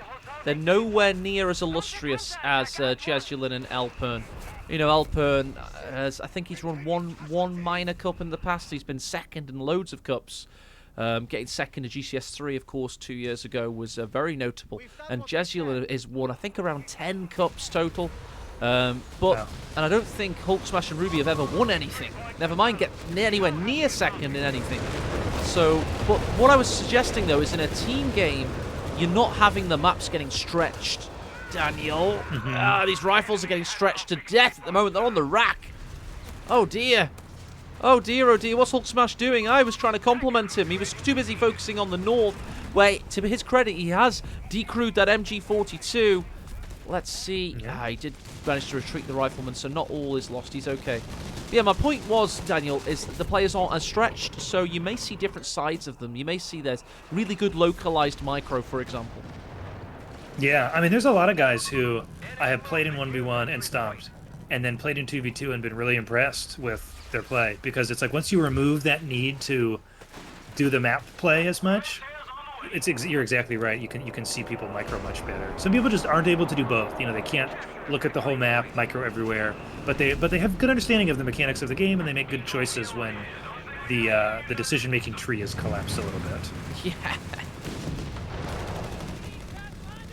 They're nowhere near as illustrious as Jesulin and Elpern. Elpern, I think he's run one minor cup in the past. He's been second in loads of cups. Getting second to GCS3, of course, 2 years ago was very notable. And Jesulin is won, I think, around 10 cups total. And I don't think Hulksmash and Ruby have ever won anything. Never mind get anywhere near second in anything. So, but what I was suggesting, though, is in a team game, you're not having the maps getting stretched, Daniel. These rifles are getting stretched to death at the moment. They're on the rack. Oh, dear. Oh, dear, oh, dear. What's Hulksmash doing? I was trying to compliment him. He was too busy focusing on the north, where, to his credit, he has decrewed that MG42. Let's see. Yeah. He did manage to retreat the rifleman, so not all is lost. He's okay. Yeah, my point was, Daniel, is that the players aren't as stretched, so you may see different sides of them. You may see there's really good localized micro, for example. Yeah, I mean, there's a lot of guys who I have played in 1v1 and stomped, and then played in 2v2 and been really impressed with their play, because it's like once you remove that need to do the map play as much, you're exactly right. You can see people micro much better. Some people just aren't able to do both. They can't look at the whole map, micro everywhere, but they have good understanding of the mechanics of the game, and they make good choices when the decision-making tree is collapsed a little bit. Yeah.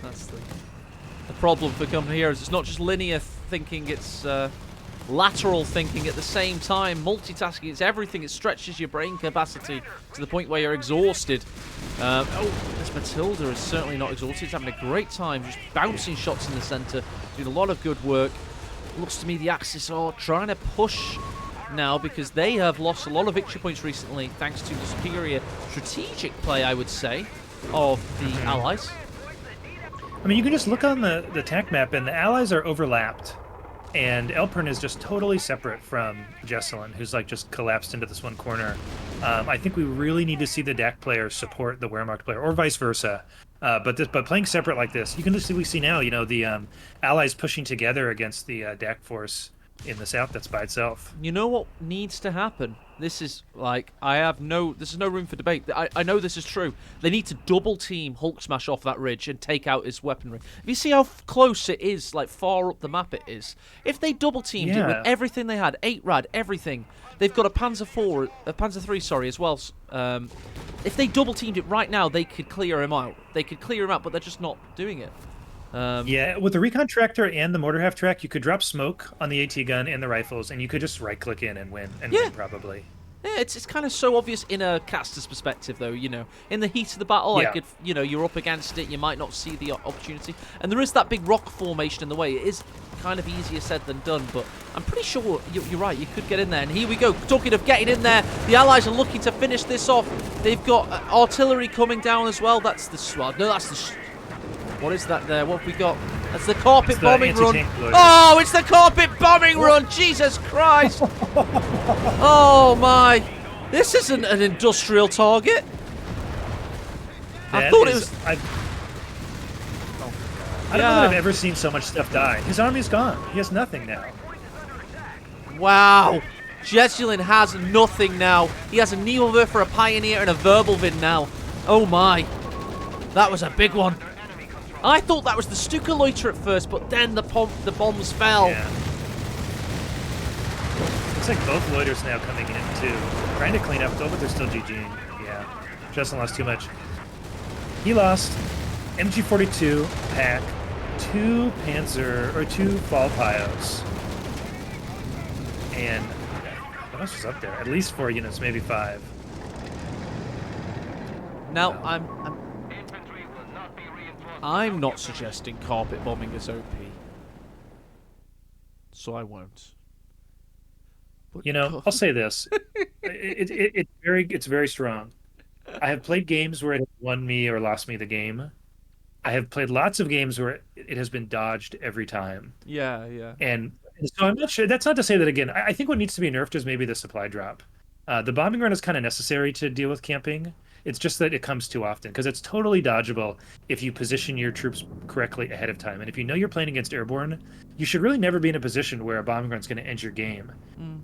That's the problem for company heroes. It's not just linear thinking, it's lateral thinking at the same time, multitasking. It's everything. It stretches your brain capacity to the point where you're exhausted. This Matilda is certainly not exhausted. He's having a great time, just bouncing shots in the center, doing a lot of good work. Looks to me the Axis are trying to push now, because they have lost a lot of victory points recently thanks to the superior strategic play, I would say, of the Allies. I mean, you can just look on the attack map, and the Allies are overlapped. And Elpern is just totally separate from Jesulin, who's like just collapsed into this one corner. I think we really need to see the DAC player support the Wehrmacht player, or vice versa. But playing separate like this, you can just see now, the Allies pushing together against the DAC force in the south that's by itself. You know what needs to happen? This is like, there's no room for debate. I know this is true. They need to double team Hulksmash off that ridge and take out his weaponry. If you see how close it is, like far up the map it is, if they double teamed it with everything they had, 8-Rad, everything, they've got a Panzer 3, sorry, as well. If they double teamed it right now, they could clear him out. But they're just not doing it. Yeah, with the recon tractor and the mortar half track, you could drop smoke on the AT gun and the rifles, and you could just right click in and win, win probably. Yeah, it's kind of so obvious in a caster's perspective, though. In the heat of the battle, I could, you're up against it, you might not see the opportunity, and there is that big rock formation in the way. It is kind of easier said than done, but I'm pretty sure you're right. You could get in there, and here we go. Talking of getting in there, the Allies are looking to finish this off. They've got artillery coming down as well. That's the SWAT. No, that's the. What is that there? What have we got? That's the carpet bombing run. Oh, it's the carpet bombing run! Jesus Christ! Oh my! This isn't an industrial target. I thought it was. I don't know that I've ever seen so much stuff die. His army's gone. He has nothing now. Wow. Jesulin has nothing now. He has a Neover for a Pioneer and a Verbal-Vin now. Oh my. That was a big one. I thought that was the Stuka Loiter at first, but then the bombs fell. Yeah. Looks like both Loiters now coming in, too. Trying to clean up, though, but they're still GGing. Yeah. Justin lost too much. He lost MG42, Pack, 2 Panzer or 2 Fall Pios, and what else was up there? At least 4 units, maybe 5. Now, Wow. I'm not suggesting carpet bombing is OP, so I won't. But I'll say this: it's very strong. I have played games where it has won me or lost me the game. I have played lots of games where it has been dodged every time. yeah, yeah. And so I'm not sure. That's not to say that again. I think what needs to be nerfed is maybe the supply drop. The bombing run is kind of necessary to deal with camping. It's just that it comes too often because it's totally dodgeable if you position your troops correctly ahead of time. And if you know you're playing against airborne, you should really never be in a position where a bombing run is going to end your game.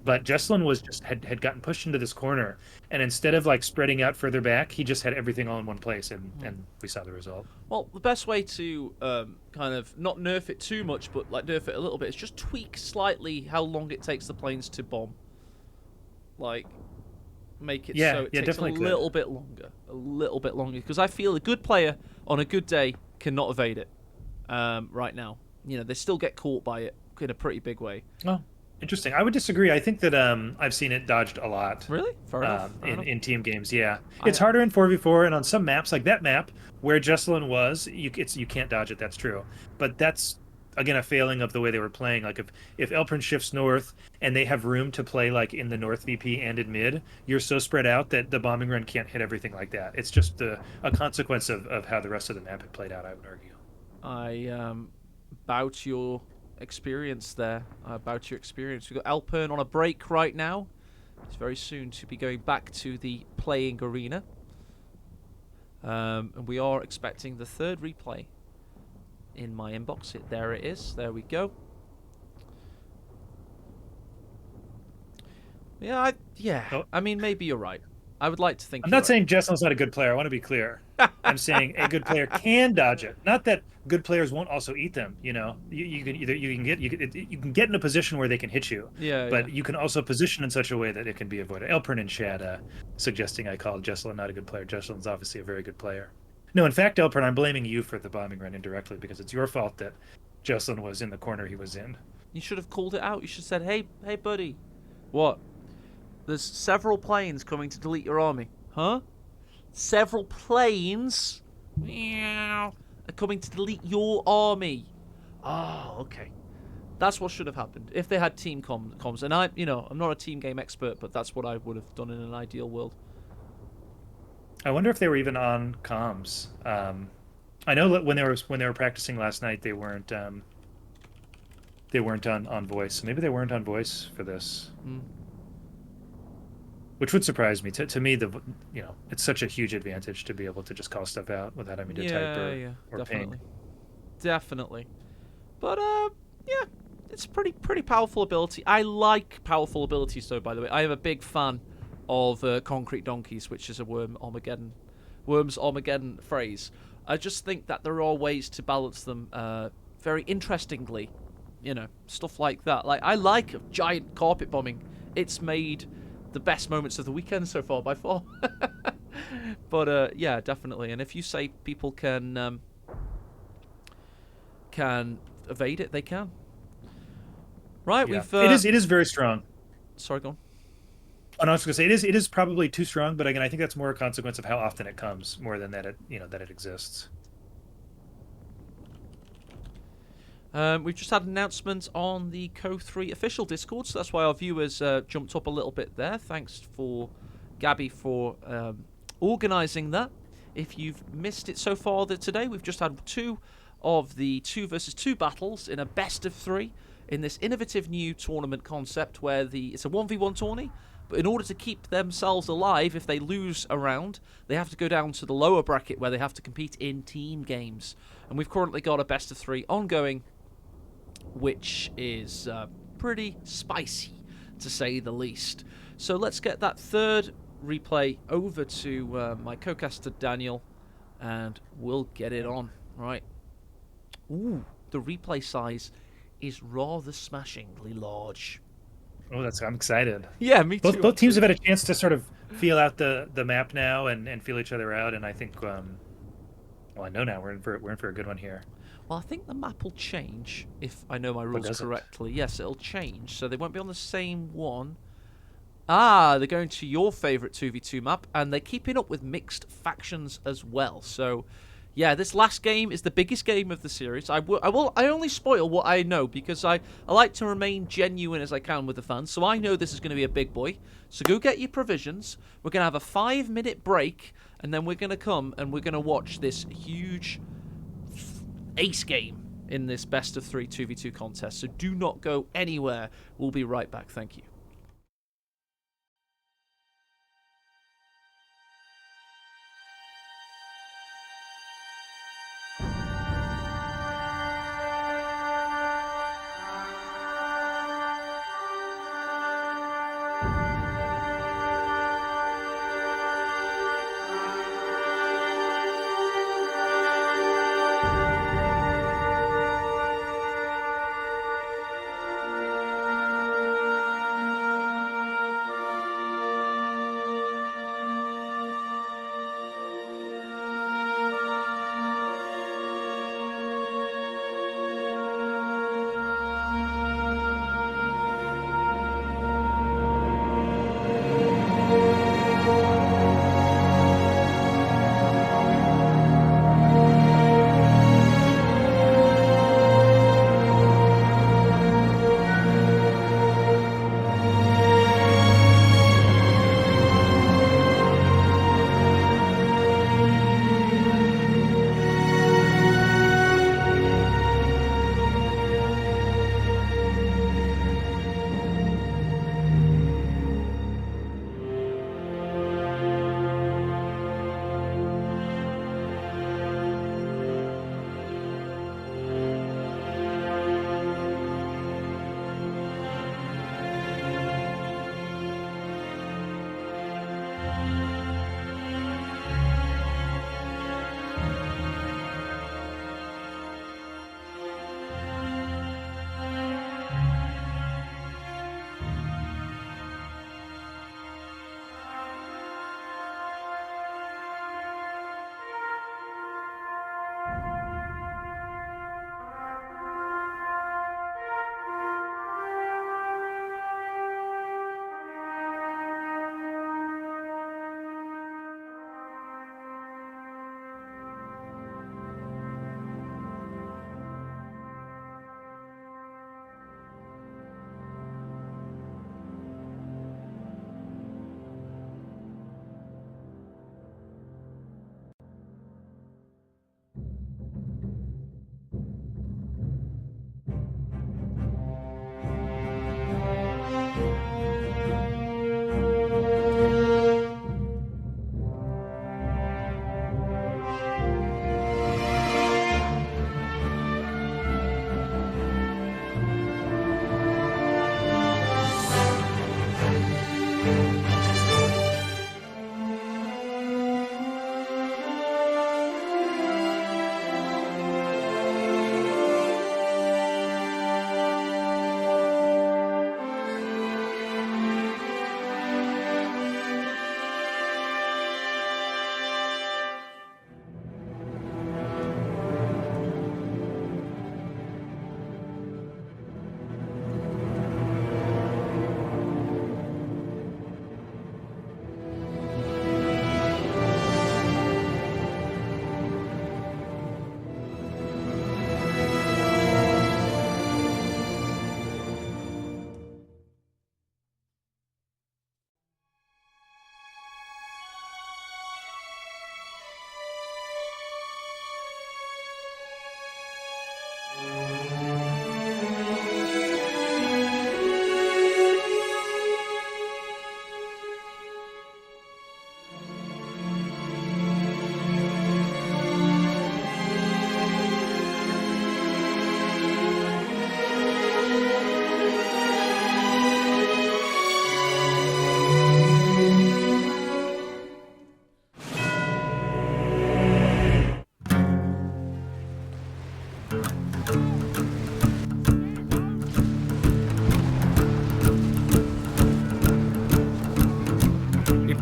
But Jesulin was just had gotten pushed into this corner, and instead of like spreading out further back, he just had everything all in one place, and we saw the result. Well, the best way to kind of not nerf it too much, but like nerf it a little bit, is just tweak slightly how long it takes the planes to bomb. Like, make it so it takes a little bit longer. Because I feel a good player on a good day cannot evade it right now. They still get caught by it in a pretty big way. Oh, interesting. I would disagree. I think that I've seen it dodged a lot. Really? Fair enough. In team games, yeah. It's harder in 4v4, and on some maps, like that map where Jesulin was, you can't dodge it. That's true. But that's again a failing of the way they were playing. Like if Elpern shifts north and they have room to play like in the north VP and in mid, you're so spread out that the bombing run can't hit everything like that. It's just a consequence of how the rest of the map had played out, I would argue. I bow to your experience there. We've got Elpern on a break right now. He's very soon to be going back to the playing arena. And we are expecting the third replay in my inbox. There it is. There we go. Yeah, I mean, maybe you're right. I would like to think. I'm not saying Jesulin's not a good player. I want to be clear. I'm saying a good player can dodge it. Not that good players won't also eat them. You can get in a position where they can hit you. But you can also position in such a way that it can be avoided. Elpern in chat suggesting I called Jesulin not a good player. Jesulin's obviously a very good player. No, in fact, Elpern, I'm blaming you for the bombing run indirectly because it's your fault that Jesulin was in the corner he was in. You should have called it out. You should have said, hey, buddy. What? There's several planes coming to delete your army. Huh? Several planes are coming to delete your army. Oh, okay. That's what should have happened if they had team comms. And I'm not a team game expert, but that's what I would have done in an ideal world. I wonder if they were even on comms. I know that when they were practicing last night, they weren't on voice. So maybe they weren't on voice for this. Which would surprise me. To me, it's such a huge advantage to be able to just call stuff out without having to type or definitely. ping. Definitely. But it's pretty powerful ability. I like powerful abilities, though. By the way, I am a big fan of concrete donkeys, which is a Worms Armageddon phrase. I just think that there are ways to balance them very interestingly. Stuff like that. Like I like giant carpet bombing. It's made the best moments of the weekend so far by far. But yeah, definitely. And if you say people can evade it, they can. Right, yeah. It is very strong. Sorry, go on. Oh, no, I was going to say it is probably too strong, but again, I think that's more a consequence of how often it comes, more than that it exists. We've just had an announcement on the CoH3 official Discord, so that's why our viewers jumped up a little bit there. Thanks for Gabby for organising that. If you've missed it so far today, we've just had 2 of the 2 versus 2 battles in a best of 3 in this innovative new tournament concept where it's a 1v1 tourney, but in order to keep themselves alive, if they lose a round, they have to go down to the lower bracket where they have to compete in team games. And we've currently got a best of 3 ongoing, which is pretty spicy, to say the least. So let's get that third replay over to my co-caster Daniel, and we'll get it on. Right. Ooh, the replay size is rather smashingly large. Oh, I'm excited. Yeah, me too. Both teams have had a chance to sort of feel out the map now and feel each other out, and I think, well, I know now we're in for a good one here. Well, I think the map will change if I know my rules does it? correctly. Yes, it'll change. So they won't be on the same one. Ah, they're going to your favourite 2v2 map, and they're keeping up with mixed factions as well. So, yeah, this last game is the biggest game of the series. I only spoil what I know because I like to remain genuine as I can with the fans. So I know this is going to be a big boy. So go get your provisions. We're going to have a 5-minute break, and then we're going to come and we're going to watch this huge ace game in this best of 3 2v2 contest. So do not go anywhere. We'll be right back. Thank you.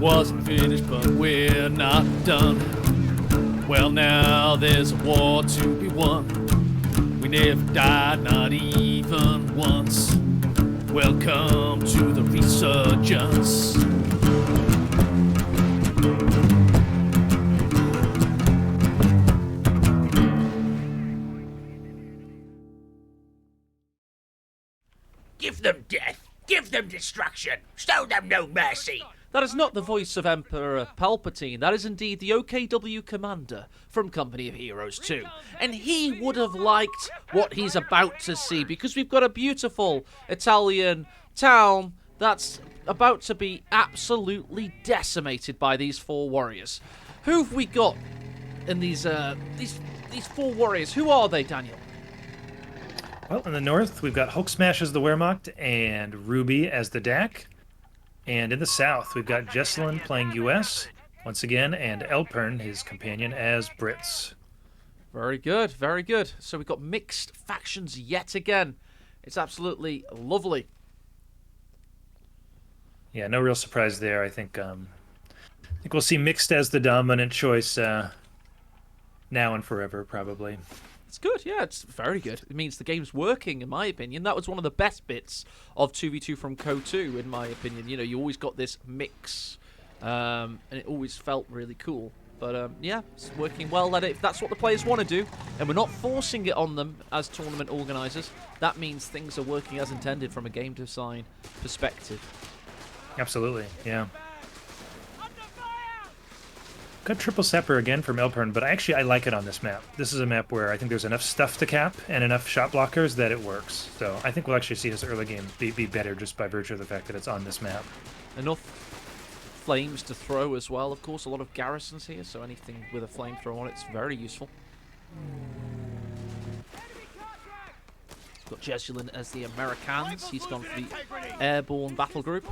wasn't finished, but we're not done. Well, now there's a war to be won. We never died, not even once. Welcome to the Resurgence. Give them death. Give them destruction. Show them no mercy. That is not the voice of Emperor Palpatine. That is indeed the OKW commander from Company of Heroes 2. And he would have liked what he's about to see, because we've got a beautiful Italian town that's about to be absolutely decimated by these four warriors. Who've we got in these four warriors? Who are they, Daniel? Well, in the north, we've got Hulksmash as the Wehrmacht and Ruby as the DAC. And in the south, we've got Jesulin playing US, once again, and Elpern, his companion, as Brits. Very good, very good. So we've got mixed factions yet again. It's absolutely lovely. Yeah, no real surprise there. I think we'll see mixed as the dominant choice now and forever, probably. It's good, yeah, it's very good. It means the game's working, in my opinion. That was one of the best bits of 2v2 from CoH3, in my opinion. You know, you always got this mix, and it always felt really cool. But, yeah, it's working well. If that's what the players want to do, and we're not forcing it on them as tournament organisers, that means things are working as intended from a game design perspective. Absolutely, yeah. Got triple sepper again from Elpern, but actually I like it on this map. This is a map where I think there's enough stuff to cap and enough shot blockers that it works. So I think we'll actually see his early game be better just by virtue of the fact that it's on this map. Enough flames to throw as well, of course. A lot of garrisons here, so anything with a flamethrower on it's very useful. Got Jesulin as the Americans. He's gone for the airborne battle group.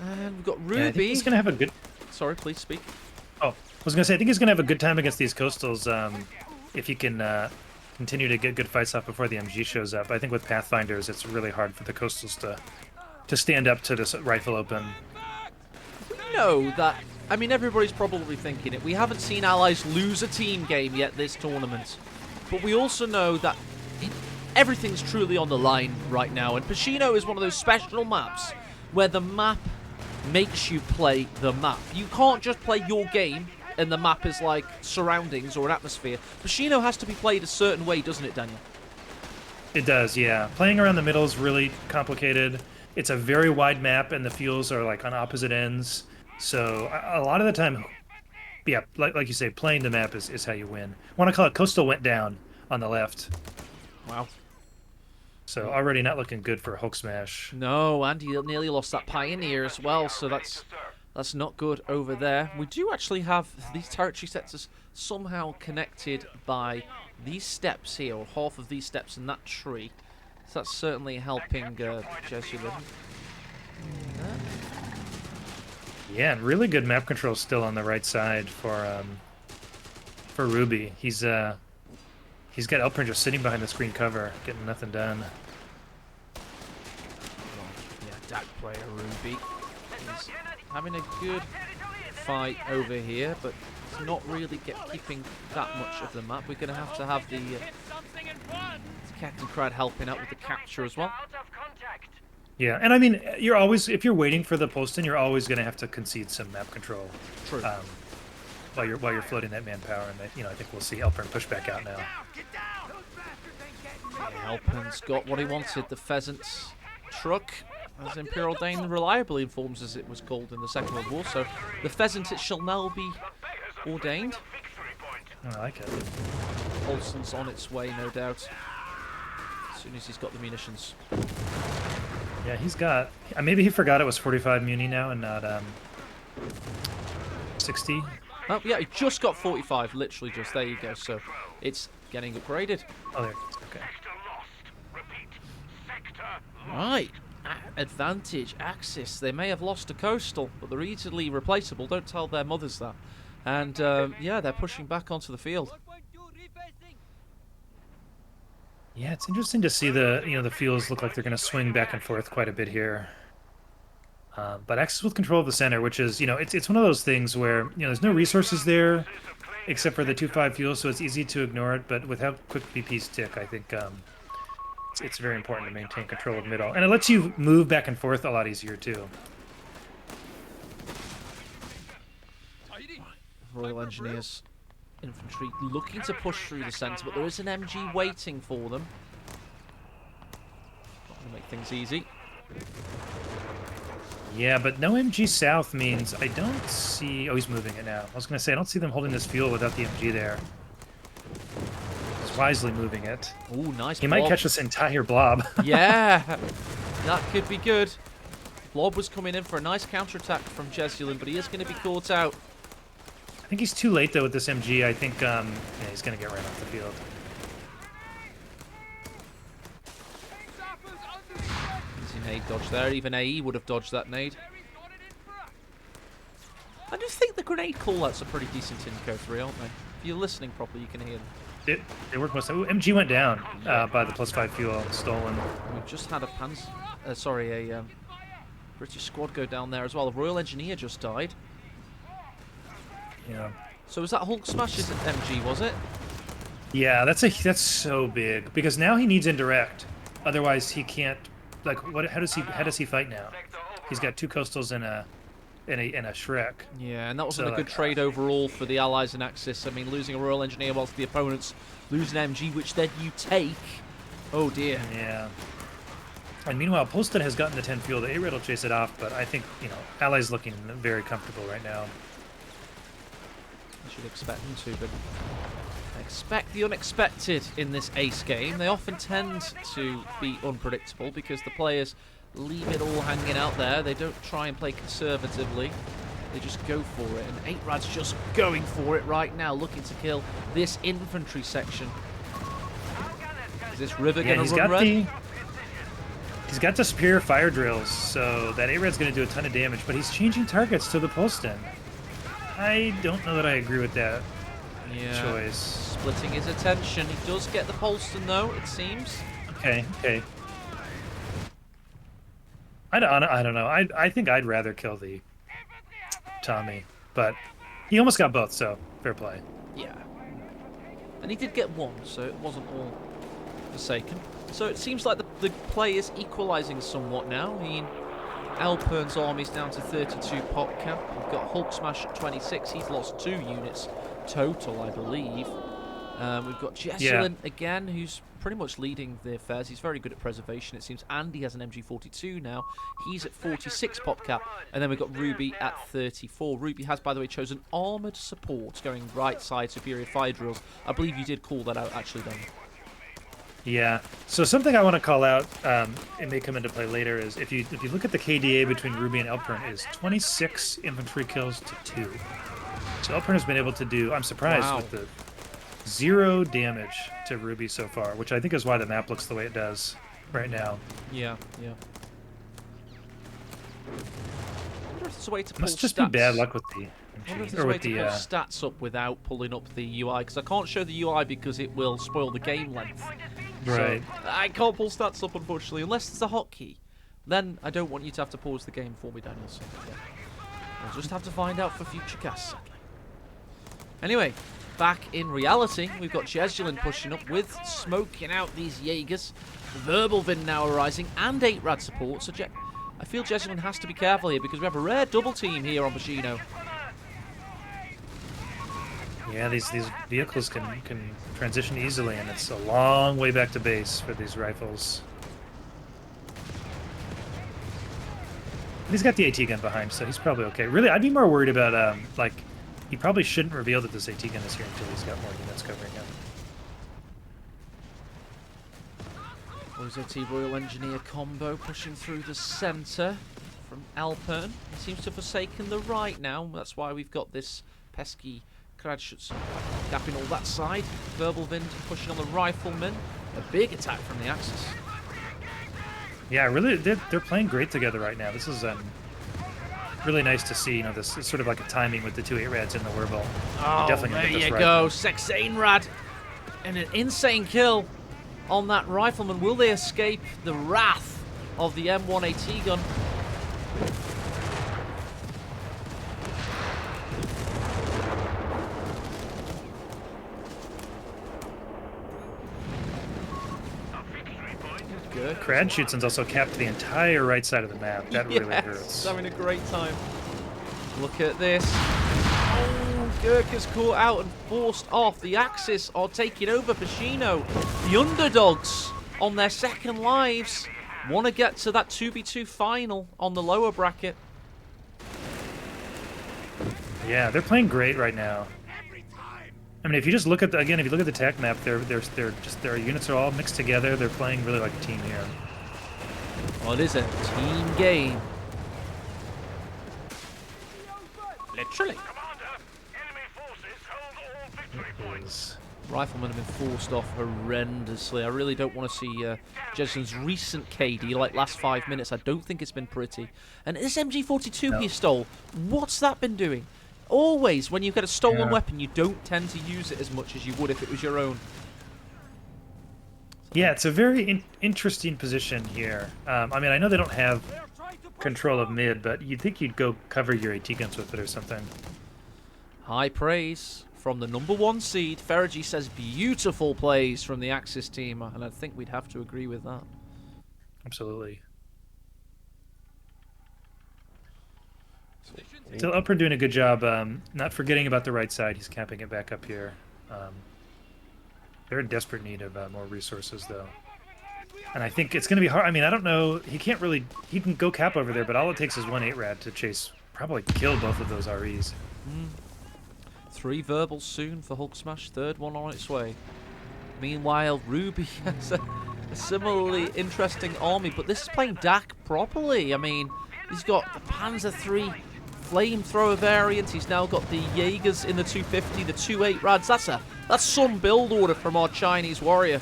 And we've got Ruby. Yeah, I think he's going to have a good... Sorry, please speak. Oh, I was going to say, I think he's going to have a good time against these Coastals if he can continue to get good fights off before the MG shows up. I think with Pathfinders, it's really hard for the Coastals to stand up to this rifle open. We know that... I mean, everybody's probably thinking it. We haven't seen Allies lose a team game yet this tournament. But we also know that everything's truly on the line right now. And Pacino is one of those special maps where the map makes you play the map. You can't just play your game and the map is like surroundings or an atmosphere. Pacino has to be played a certain way, doesn't it, Daniel? It does, yeah. Playing around the middle is really complicated. It's a very wide map and the fuels are like on opposite ends. So a lot of the time, yeah, like you say, playing the map is how you win. I want to call it Coastal went down on the left. Wow. So already not looking good for Hulksmash. No, and he nearly lost that Pioneer as well, so that's not good over there. We do actually have these territory sectors somehow connected by these steps here, or half of these steps in that tree. So that's certainly helping Jesulin. Yeah, and really good map control still on the right side for Ruby. He's got Elpern just sitting behind the screen cover, getting nothing done. Yeah, DAC player Ruby is having a good fight over here, but it's not really keeping that much of the map. We're going to have the Captain Crad helping out with the capture as well. Yeah, and I mean, you're always, if you're waiting for the post-in, you're always going to have to concede some map control. True. While you're floating that manpower, and I think we'll see Elpern push back out now. Yeah, Elpern's got what he wanted. The pheasant truck, as Imperial Dane reliably informs us it was called in the Second World War. So the pheasant, it shall now be ordained. I like it. Olsen's on its way, no doubt. As soon as he's got the munitions. Yeah, he's got. Maybe he forgot it was 45 muni now and not 60. Oh yeah, he just got 45. Literally just. There you go. So it's getting upgraded. Oh, there it is. Okay. Right. Advantage, Axis. They may have lost a coastal, but they're easily replaceable. Don't tell their mothers that. And yeah, they're pushing back onto the field. Yeah, it's interesting to see the fields look like they're going to swing back and forth quite a bit here. But Axis with control of the center, which is it's one of those things where there's no resources there. except for the 2.5 fuel, so it's easy to ignore it. But with how quick VPs tick, I think it's very important to maintain control of middle, and it lets you move back and forth a lot easier too. Royal Engineers infantry looking to push through the centre, but there is an MG waiting for them. Not going to make things easy. Yeah, but no MG south means I don't see... Oh, he's moving it now. I was going to say, I don't see them holding this fuel without the MG there. He's wisely moving it. Ooh, nice He blob. might catch this entire blob. Yeah, that could be good. Blob was coming in for a nice counterattack from Jesulin, but he is going to be caught out. I think he's too late, though, with this MG. I think yeah, he's going to get right off the field. Easy nade dodge there. Even AE would have dodged that nade. I do think the grenade callouts are pretty decent in CoH3, aren't they? If you're listening properly, you can hear them. They work most. Ooh, MG went down by the +5 fuel stolen. We've just had a British squad go down there as well. The Royal Engineer just died. Yeah. So was that Hulksmash's MG, was it? Yeah, that's so big because now he needs indirect. Otherwise, he can't. Like, what? How does he fight now? He's got 2 coastals and a Shrek. Yeah, and that wasn't So, a good trade overall for the Allies in Axis. I mean, losing a Royal Engineer whilst the opponents lose an MG, which then you take. Oh dear. Yeah. And meanwhile, Polston has gotten the 10 fuel. The A-Red will chase it off, but I think, Allies looking very comfortable right now. I should expect them to, but expect the unexpected in this ace game. They often tend to be unpredictable because the players leave it all hanging out there. They don't try and play conservatively. They just go for it. And 8rad's just going for it right now, looking to kill this infantry section. Is this River going to run red? He's got the superior fire drills, so that A-Red's going to do a ton of damage, but he's changing targets to the Polston. I don't know that I agree with that choice. Splitting his attention. He does get the Polston, though, it seems. Okay. I don't know. I think I'd rather kill the Tommy, but he almost got both, so fair play. Yeah. And he did get one, so it wasn't all forsaken. So it seems like the play is equalising somewhat now. I mean, Elpern's army's down to 32 pop cap. We've got Hulksmash at 26. He's lost 2 units total, I believe. We've got Jesulin again, who's pretty much leading the affairs. He's very good at preservation, it seems. Andy has an MG42 now. He's at 46 pop cap. And then we've got Ruby at 34. Ruby has, by the way, chosen armoured support, going right side, superior fire drills. I believe you did call that out, actually, Daniel. Yeah. So something I want to call out, it may come into play later, is if you look at the KDA between Ruby and Elpern, is 26 infantry kills to 2. So Elpern has been able to do, I'm surprised with the 0 damage to Ruby so far, which I think is why the map looks the way it does right now. Yeah. I wonder if there's a way to pull Must just stats. be bad luck with the I wonder if there's a way to pull stats up without pulling up the UI, because I can't show the UI because it will spoil the game length. Right. So I can't pull stats up, unfortunately, unless it's a hotkey. Then I don't want you to have to pause the game for me, Daniel. So, yeah. We'll just have to find out for future casts, sadly. Anyway, back in reality, we've got Jesulin pushing up with smoking out these Jaegers. Verbal Wind now arising, and 8rad support. So I feel Jesulin has to be careful here because we have a rare double team here on Bashino. Yeah, these vehicles can transition easily, and it's a long way back to base for these rifles. And he's got the AT gun behind, so he's probably okay. Really, I'd be more worried about he probably shouldn't reveal that this AT gun is here until he's got more units covering him. OZT Royal Engineer combo pushing through the centre from Elpern. He seems to have forsaken the right now. That's why we've got this pesky Kradschutz gapping all that side. Verbal Wind pushing on the riflemen. A big attack from the Axis. Yeah, really, they're playing great together right now. This is really nice to see. This is sort of like a timing with the 2 8rads in the Wurble. Oh, there you go. Sexainrad. And an insane kill on that rifleman. Will they escape the wrath of the M1AT gun? Kradshutsen's also capped the entire right side of the map. That really Yes, hurts. having a great time. Look at this. Oh, Gurkha's caught out and forced off. The Axis are taking over Pacino. The underdogs on their second lives want to get to that 2v2 final on the lower bracket. Yeah, they're playing great right now. I mean, if you just look at if you look at the tech map, their units are all mixed together. They're playing really like a team here. Well, it is a team game. Literally. Commander, enemy forces hold all victory points. Riflemen have been forced off horrendously. I really don't want to see Jesulin's recent KD, like last 5 minutes. I don't think it's been pretty. And this MG42 he stole, what's that been doing? Always, when you get a stolen weapon, you don't tend to use it as much as you would if it was your own. Yeah, it's a very interesting position here. I mean, I know they don't have control of mid, but you'd think you'd go cover your AT guns with it or something. High praise from the #1 seed. Fergie says beautiful plays from the Axis team, and I think we'd have to agree with that. Absolutely. So Elpern doing a good job, not forgetting about the right side. He's camping it back up here. They're in desperate need of more resources, though. And I think it's going to be hard. I mean, I don't know. He can't really... He can go cap over there, but all it takes is one 8-rad to chase... Probably kill both of those REs. 3 verbals soon for Hulksmash. 3rd one on its way. Meanwhile, Ruby has a similarly interesting army, but this is playing Dak properly. I mean, he's got the Panzer III flamethrower variant. He's now got the Jaegers in the 250, the 2 8-rads. That's some build order from our Chinese warrior.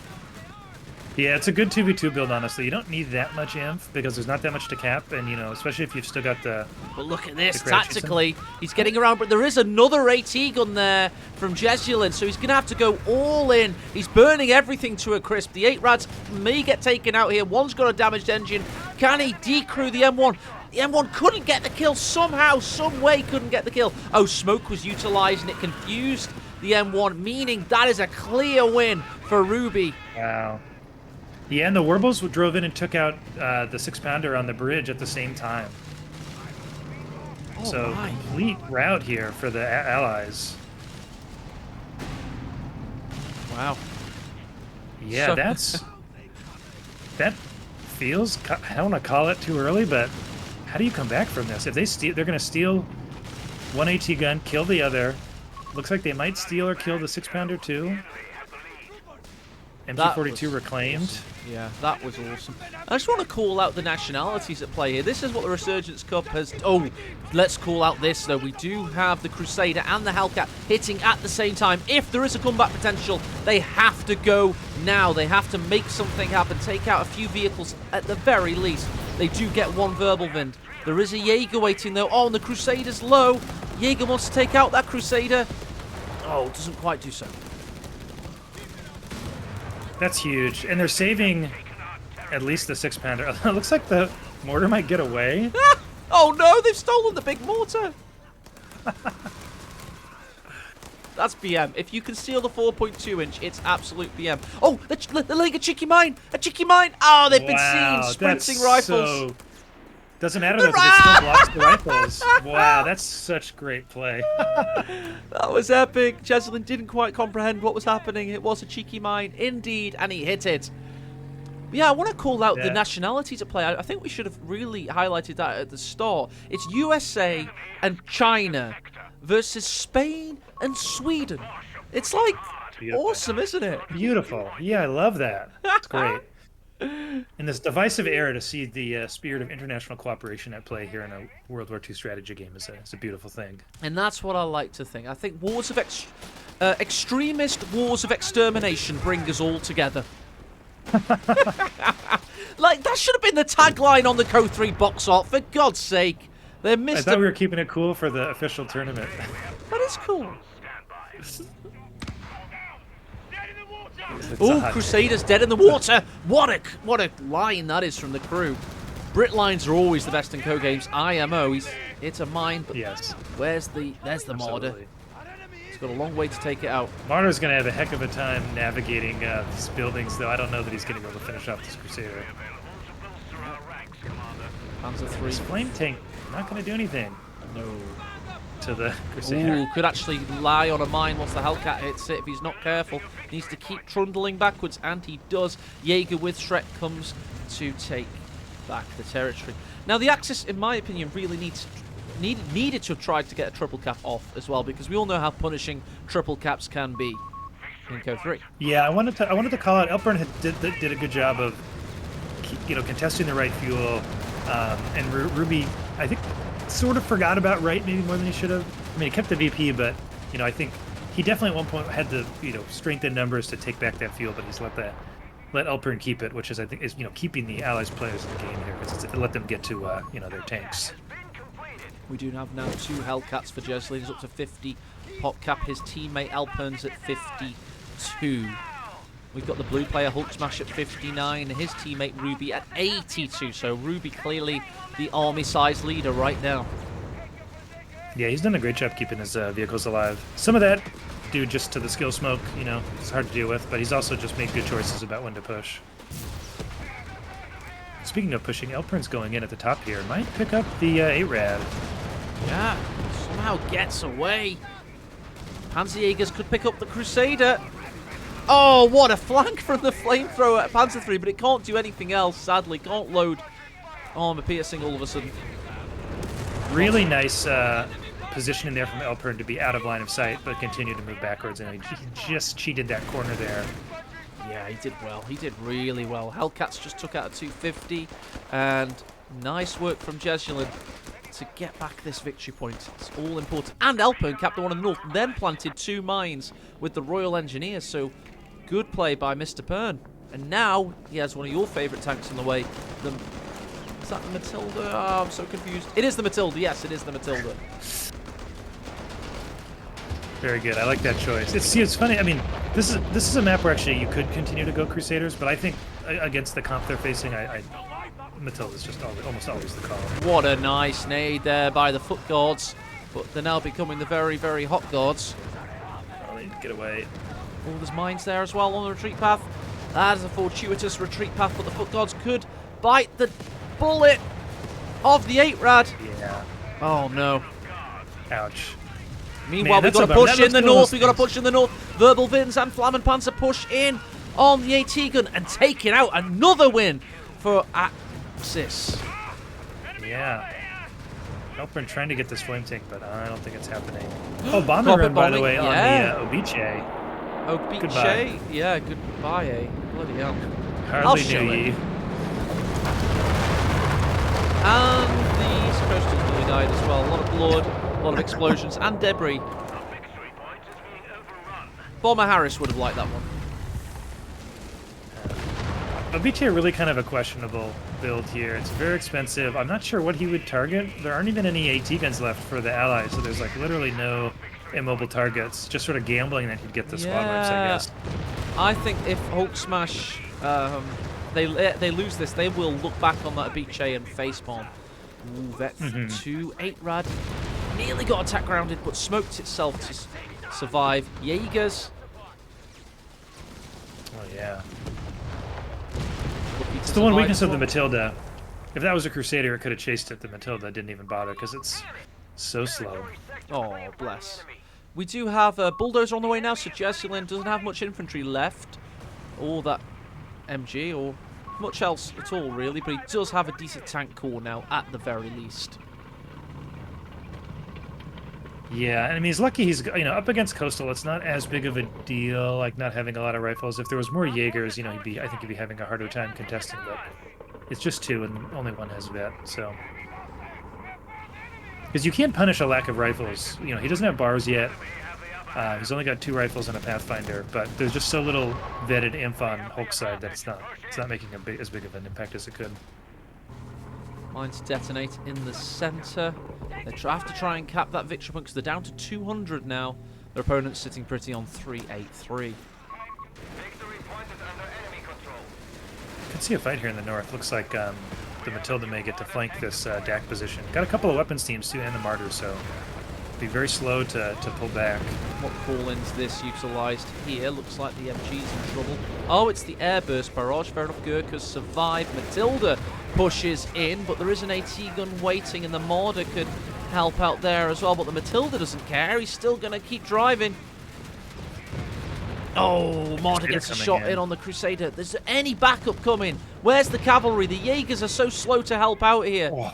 Yeah, it's a good 2v2 build, honestly. You don't need that much inf because there's not that much to cap, and, you know, especially if you've still got the... But look at this, tactically, he's getting around, but there is another AT gun there from Jesulin, so he's going to have to go all in. He's burning everything to a crisp. The 8-rads may get taken out here. One's got a damaged engine. Can he decrew the M1? The M1 couldn't get the kill somehow, some way couldn't get the kill. Oh, smoke was utilized and it confused the M1, meaning that is a clear win for Ruby. Wow. Yeah, and the Werbles drove in and took out the 6-pounder on the bridge at the same time. Oh, so complete rout here for the allies. Wow. Yeah, that feels... I don't want to call it too early, but how do you come back from this? If they steal, they're going to steal one AT gun, kill the other. Looks like they might steal or kill the 6-pounder too. MG42 reclaimed. Awesome. Yeah, that was awesome. I just want to call out the nationalities at play here. This is what the Resurgence Cup has... Oh, let's call out this, though. We do have the Crusader and the Hellcat hitting at the same time. If there is a comeback potential, they have to go now. They have to make something happen, take out a few vehicles at the very least. They do get one verbal Vind. There is a Jaeger waiting, though. Oh, and the Crusader's low. Jaeger wants to take out that Crusader. Oh, doesn't quite do so. That's huge. And they're saving at least the 6-pounder. It looks like the mortar might get away. Oh no, they've stolen the big mortar. That's BM. If you can steal the 4.2-inch, it's absolute BM. Oh, they're laying a cheeky mine. A cheeky mine. Oh, they've been seen sprinting rifles. Doesn't matter though, because it still blocks the rifles. Wow, that's such great play. That was epic. Jesulin didn't quite comprehend what was happening. It was a cheeky mine, indeed, and he hit it. Yeah, I want to call out the nationalities at play. I think we should have really highlighted that at the start. It's USA and China versus Spain and Sweden. It's like awesome, isn't it? Beautiful. Yeah, I love that. It's great. In this divisive era, to see the spirit of international cooperation at play here in a World War II strategy game is a beautiful thing. And that's what I like to think. I think wars of extremist wars of extermination bring us all together. Like, that should have been the tagline on the CoH3 box art, for God's sake. They missed I thought we were keeping it cool for the official tournament. That is cool. Oh, Crusader's dead in the water. What a line that is from the crew. Brit lines are always the best in co games. IMO, it's a mine, but yes. there's the marder. He's got a long way to take it out. Martyr's going to have a heck of a time navigating these buildings, though. I don't know that he's going to be able to finish off this Crusader. Panzer This 3. flame tank not going to do anything. No. To the Crusader. Ooh, could actually lie on a mine once the Hellcat hits it if he's not careful. Needs to keep trundling backwards, and he does. Jaeger with Shrek comes to take back the territory. Now, the Axis, in my opinion, really needed to have tried to get a triple cap off as well, because we all know how punishing triple caps can be in CoH3. Yeah, I wanted to call out Elpern did a good job of contesting the right fuel, and Ruby, I think, sort of forgot about right maybe more than he should have. I mean, he kept the VP, but I think he definitely at one point had the strength in numbers to take back that fuel, but he's let Elpern keep it, which is I think is keeping the Allies players in the game here, because it let them get to their tanks. We do have now 2 Hellcats for Jesulin. He's up to 50 pop cap. His teammate Elpern's at 52. We've got the blue player Hulksmash at 59, and his teammate Ruby at 82. So Ruby clearly the army-sized leader right now. Yeah, he's done a great job keeping his vehicles alive. Some of that due just to the skill smoke, it's hard to deal with, but he's also just made good choices about when to push. Speaking of pushing, Elpern's going in at the top here. Might pick up the 8-Rad. Yeah, somehow gets away. Panzerjägers could pick up the Crusader. Oh, what a flank from the flamethrower at Panzer 3, but it can't do anything else, sadly. Can't load armor piercing all of a sudden. Really nice positioning there from Elpern to be out of line of sight, but continue to move backwards, and he just cheated that corner there. Yeah, he did well. He did really well. Hellcats just took out a 250, and nice work from Jesulin to get back this victory point. It's all important. And Elpern capped the one in the north, then planted 2 mines with the Royal Engineers, so good play by Mr. Pern. And now he has one of your favourite tanks on the way. Is that the Matilda? Oh, I'm so confused. It is the Matilda. Yes, it is the Matilda. Very good. I like that choice. It's funny. I mean, this is a map where actually you could continue to go Crusaders, but I think against the comp they're facing, Matilda's just almost always the call. What a nice nade there by the foot guards, but they're now becoming the very, very hot guards. Oh, they need to get away. Oh, there's mines there as well on the retreat path. That is a fortuitous retreat path, but the foot guards could bite the bullet of the 8-Rad. Yeah. Oh no. Ouch. Meanwhile, we've got to push in the north. We've got to push in the north. Verbal Vins and Flammenpanzer push in on the AT gun and taking out another win for Axis. Yeah. Elpern trying to get this flame tank, but I don't think it's happening. Oh, bomber run, by the way, yeah. on the Obiche. Obiche? Goodbye. Yeah, goodbye, eh? Bloody hell. Hardly knew ye. And the East Coasters nearly died as well. A lot of blood, a lot of explosions, and debris. Bomber Harris would have liked that one. Obiche really kind of a questionable build here. It's very expensive. I'm not sure what he would target. There aren't even any AT guns left for the Allies, so there's like literally no immobile targets. Just sort of gambling that he'd get the squad wipes, I guess. I think if Hulksmash they lose this, they will look back on that Obiche and facepalm. Ooh, that's 2 8-Rad. Nearly got attack grounded, but smoked itself to survive. Jaegers. Oh yeah. It's the one weakness of the Matilda. If that was a Crusader, it could have chased it. The Matilda didn't even bother because it's so slow. Oh, bless. We do have a bulldozer on the way now, so Jesulin doesn't have much infantry left. Or that MG, or much else at all, really. But he does have a decent tank core now, at the very least. Yeah, I mean, he's lucky he's, up against Coastal, it's not as big of a deal, like not having a lot of rifles. If there was more Jaegers, I think he'd be having a harder time contesting, but it's just 2 and only 1 has vet, so. Because you can't punish a lack of rifles. He doesn't have bars yet. He's only got 2 rifles and a Pathfinder, but there's just so little vetted inf on Hulk's side that it's not making as big of an impact as it could. Mines detonate in the center. They have to try and cap that victory point because they're down to 200 now. Their opponent's sitting pretty on 383. Could see a fight here in the north. Looks like the Matilda may get to flank this DAC position. Got a couple of weapons teams too, and the Martyr, so Be very slow to pull back. What call-in's this utilised here? Looks like the MG's in trouble. Oh, it's the airburst barrage. Fair enough, Gurkha's survived. Matilda pushes in, but there is an AT gun waiting, and the Marder could help out there as well, but the Matilda doesn't care. He's still going to keep driving. Oh, Marder gets a shot in on the Crusader. There's any backup coming? Where's the cavalry? The Jaegers are so slow to help out here. Oh.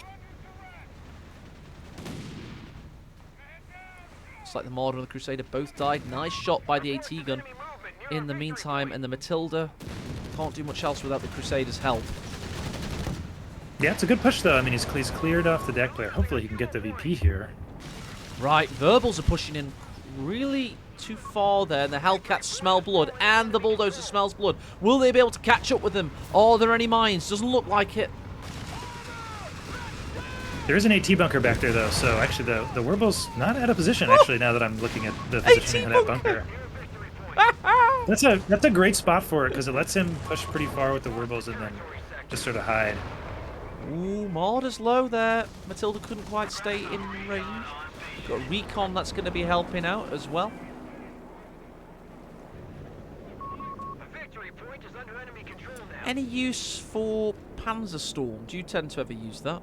Looks like the Marder and the Crusader both died. Nice shot by the AT gun in the meantime, and the Matilda can't do much else without the Crusader's help. Yeah, it's a good push, though. I mean, he's cleared off the deck player. Hopefully he can get the VP here. Right, Verbals are pushing in really too far there, and the Hellcats smell blood, and the Bulldozer smells blood. Will they be able to catch up with them? Are there any mines? Doesn't look like it. There is an AT bunker back there, though, so actually the Wurbel's not out of position, actually, now that I'm looking at the positioning of that bunker. That's a great spot for it, because it lets him push pretty far with the Wurbels and then just sort of hide. Ooh, Marder's low there. Matilda couldn't quite stay in range. We've got Recon that's going to be helping out as well. Any use for Panzerstorm? Do you tend to ever use that?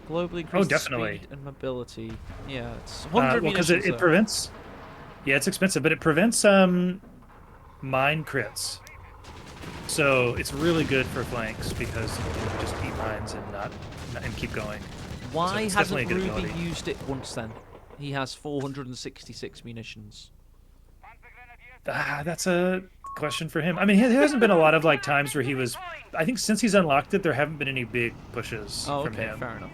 Globally increased definitely. Speed and mobility. Yeah, it's 100 well, because it prevents... Yeah, it's expensive, but it prevents mine crits. So it's really good for flanks because you can just eat mines and keep going. Why so hasn't Ruby used it once then? He has 466 munitions. That's a question for him. I mean, there hasn't been a lot of like times where he was... I think since he's unlocked it, there haven't been any big pushes from him. Fair enough.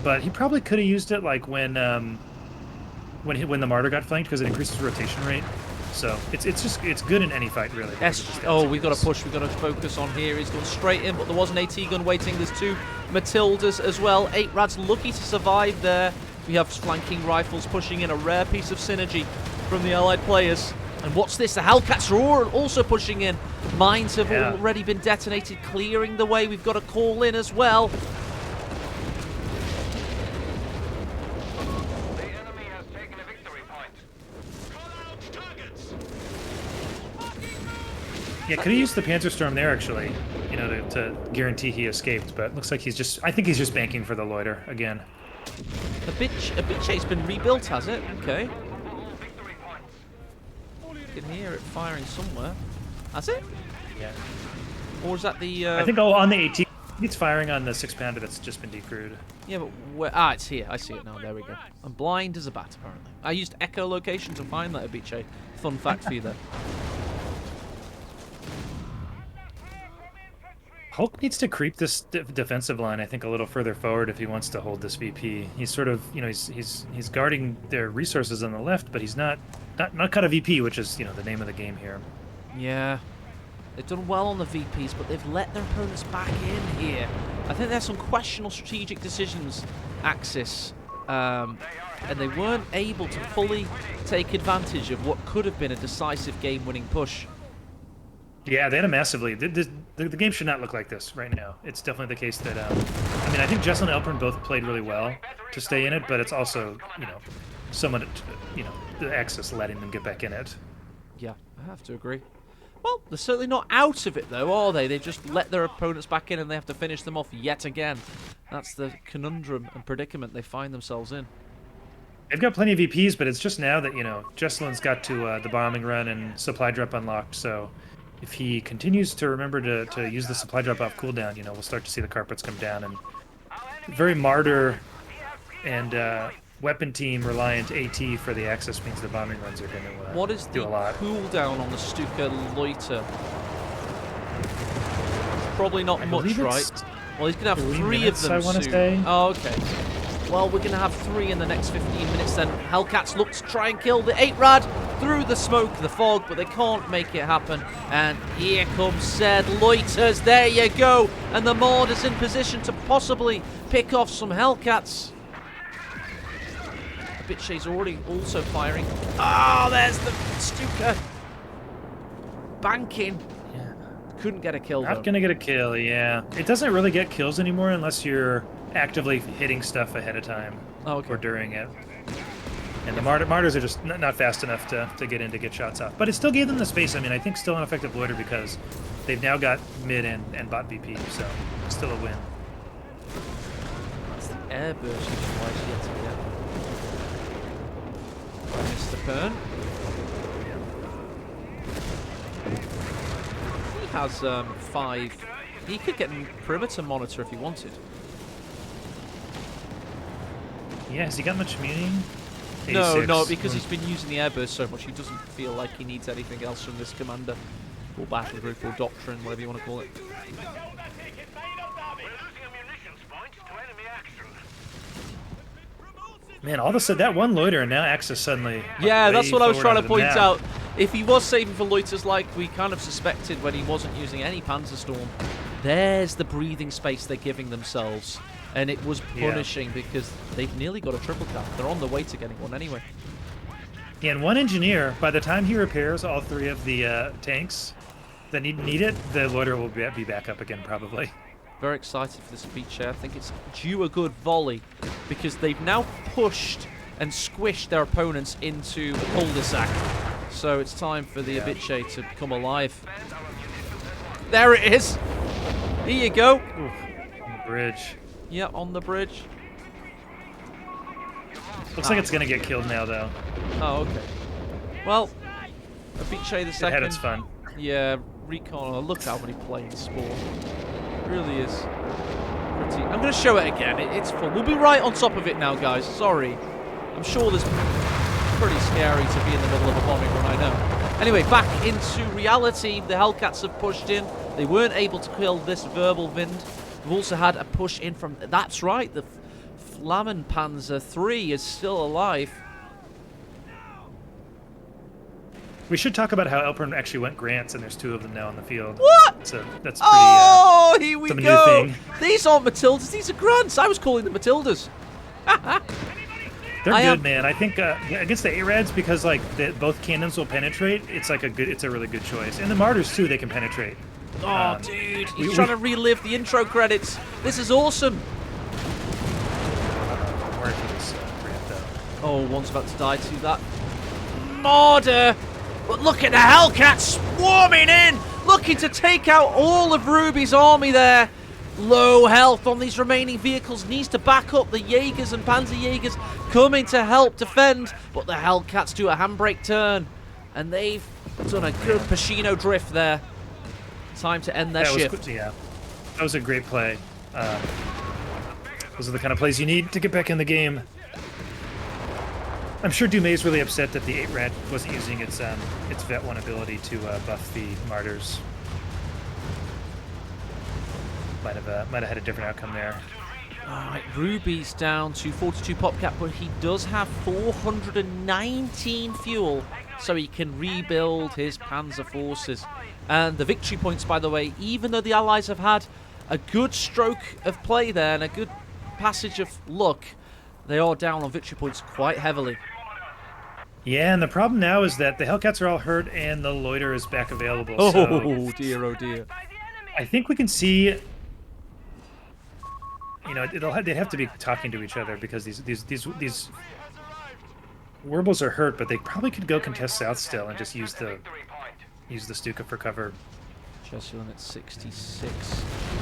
But he probably could have used it like when the Martyr got flanked because it increases rotation rate. So it's good in any fight really. Oh, we got to push. We got to focus on here. He's gone straight in, but there was an AT gun waiting. There's two Matildas as well. 8 Rad's lucky to survive there. We have flanking rifles pushing in, a rare piece of synergy from the allied players. And what's this? The Hellcats are also pushing in. Mines have already been detonated, clearing the way. We've got a call in as well. Yeah, could have used the Panzerstorm there actually, you know, to guarantee he escaped. But looks like I think he's just banking for the loiter again. A bit chase been rebuilt, has it? Okay. You can hear it firing somewhere. Has it? Yeah. Or is that the... I think on the AT, it's firing on the 6-pounder that's just been decrewed. Yeah, but where... it's here. I see it now. There we go. I'm blind as a bat, apparently. I used echolocation to find that, Abiche. Fun fact for you there. Hulk needs to creep this defensive line, I think, a little further forward if he wants to hold this VP. He's sort of, you know, he's guarding their resources on the left, but he's not cut a VP, which is, you know, the name of the game here. Yeah. They've done well on the VPs, but they've let their opponents back in here. I think there's some questionable strategic decisions, Axis. And they weren't able to fully take advantage of what could have been a decisive game-winning push. Yeah, they had a massively... The game should not look like this right now. It's definitely the case that... I mean, I think Jesulin and Elpern both played really well to stay in it, but it's also, you know, somewhat, you know, the Axis letting them get back in it. Yeah, I have to agree. Well, they're certainly not out of it, though, are they? They've just let their opponents back in and they have to finish them off yet again. That's the conundrum and predicament they find themselves in. They've got plenty of VPs, but it's just now that, you know, Jesulin's got to the bombing run and supply drop unlocked, so... If he continues to remember to use the supply drop off cooldown, you know, we'll start to see the carpets come down. And very Martyr and weapon team reliant AT for the Axis means the bombing runs are going to do a lot. What is the cooldown on the Stuka Loiter? Probably not much, right? Well, he's going to have 3 of them I want to soon. say. Oh, okay. Well, we're going to have 3 in the next 15 minutes then. Hellcats look to try and kill the 8 Rad through the smoke, the fog, but they can't make it happen. And here comes said Loiters. There you go. And the Maud is in position to possibly pick off some Hellcats. Bitche's already also firing. Oh, there's the Stuka. Banking. Couldn't get a kill, though. Not going to get a kill, yeah. It doesn't really get kills anymore unless you're actively hitting stuff ahead of time Oh, okay. or during it. And the martyrs are just not fast enough to get in to get shots off. But it still gave them the space. I mean, I think still an effective loiter because they've now got mid and bot VP, so still a win. That's the air burst twice yet again. Mr. Pern. He has 5. He could get a perimeter monitor if he wanted. Yeah, has he got much immunity? No, 86. no, because he's been using the airburst so much, he doesn't feel like he needs anything else from this commander, or battle group, or doctrine, whatever you want to call it. We're losing a munitions point to enemy action. Man, all of a sudden, that one loiter and now Axis suddenly. Yeah, that's what I was trying to point out. out. If he was saving for loiters like we kind of suspected when he wasn't using any Panzerstorm, there's the breathing space they're giving themselves. And it was punishing because they've nearly got a triple cap. They're on the way to getting one anyway. Yeah, and one engineer, by the time he repairs all 3 of the tanks that need it, the loiter will be back up again probably. Very excited for this feature. I think it's due a good volley because they've now pushed and squished their opponents into a cul-de-sac. So it's time for the Abiche to come alive. There it is. Here you go. Oof, on the bridge. Yep, on the bridge. Looks like it's gonna get killed now, though. Oh, okay. Well, Abiche the It second. had its fun. Yeah, recon. Oh, look how many planes spawn. It really is pretty. I'm going to show it again. It's fun. We'll be right on top of it now, guys. Sorry. I'm sure there's pretty scary to be in the middle of a bombing run, I know. Anyway, back into reality. The Hellcats have pushed in. They weren't able to kill this verbal Wind. We've also had a push in from... That's right, the Flammenpanzer 3 is still alive. We should talk about how Elpern actually went Grants, and there's 2 of them now on the field. What? So that's pretty. Oh, here we some go. new thing. These aren't Matildas, these are Grunts. I was calling them Matildas. They're I good, am- man. I think against the A-Rads, because like both cannons will penetrate, it's like it's a really good choice. And the Martyrs too, they can penetrate. Oh, dude, he's we- trying to relive the intro credits. This is awesome. I'm worried for this Grant though. Oh, one's about to die to that. Marder! But look at the Hellcats swarming in, looking to take out all of Ruby's army there. Low health on these remaining vehicles, needs to back up. The Jaegers and Panzerjägers coming to help defend, but the Hellcats do a handbrake turn, and they've done a good Pacino drift there. Time to end their shift. Yeah, that was a great play. Those are the kind of plays you need to get back in the game. I'm sure Dumay's really upset that the 8-Rad wasn't using its Vet 1 ability to buff the Martyrs. Might have had a different outcome there. Alright, Ruby's down to 42 pop cap, but he does have 419 fuel, so he can rebuild his Panzer forces. And the victory points, by the way, even though the Allies have had a good stroke of play there and a good passage of luck, they are down on victory points quite heavily. Yeah, and the problem now is that the Hellcats are all hurt and the Loiter is back available. Oh So dear, oh dear. I think we can see. You know, they'd have to be talking to each other because these Werbles are hurt, but they probably could go contest South still and just use the Stuka for cover. Jesulin at 66.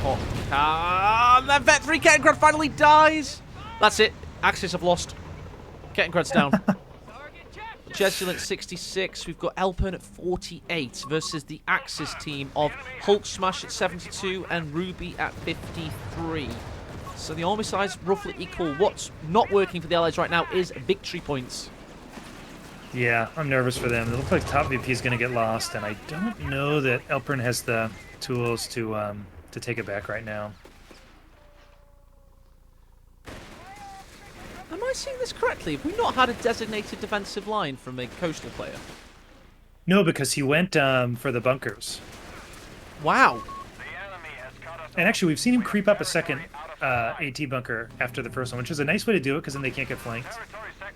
Hot cam. That Vet 3 Kettengrad finally dies. That's it. Axis have lost. Kettengrad's down. Jesulin at 66. We've got Elpern at 48 versus the Axis team of Hulksmash at 72 and Ruby at 53. So the army size roughly equal. What's not working for the Allies right now is victory points. Yeah, I'm nervous for them. It looks like top VP is going to get lost, and I don't know that Elpern has the tools to take it back right now. Am I seeing this correctly? Have we not had a designated defensive line from a coastal player? No, because he went for the bunkers. Wow. And actually, we've seen him creep up a second AT bunker after the first one, which is a nice way to do it because then they can't get flanked.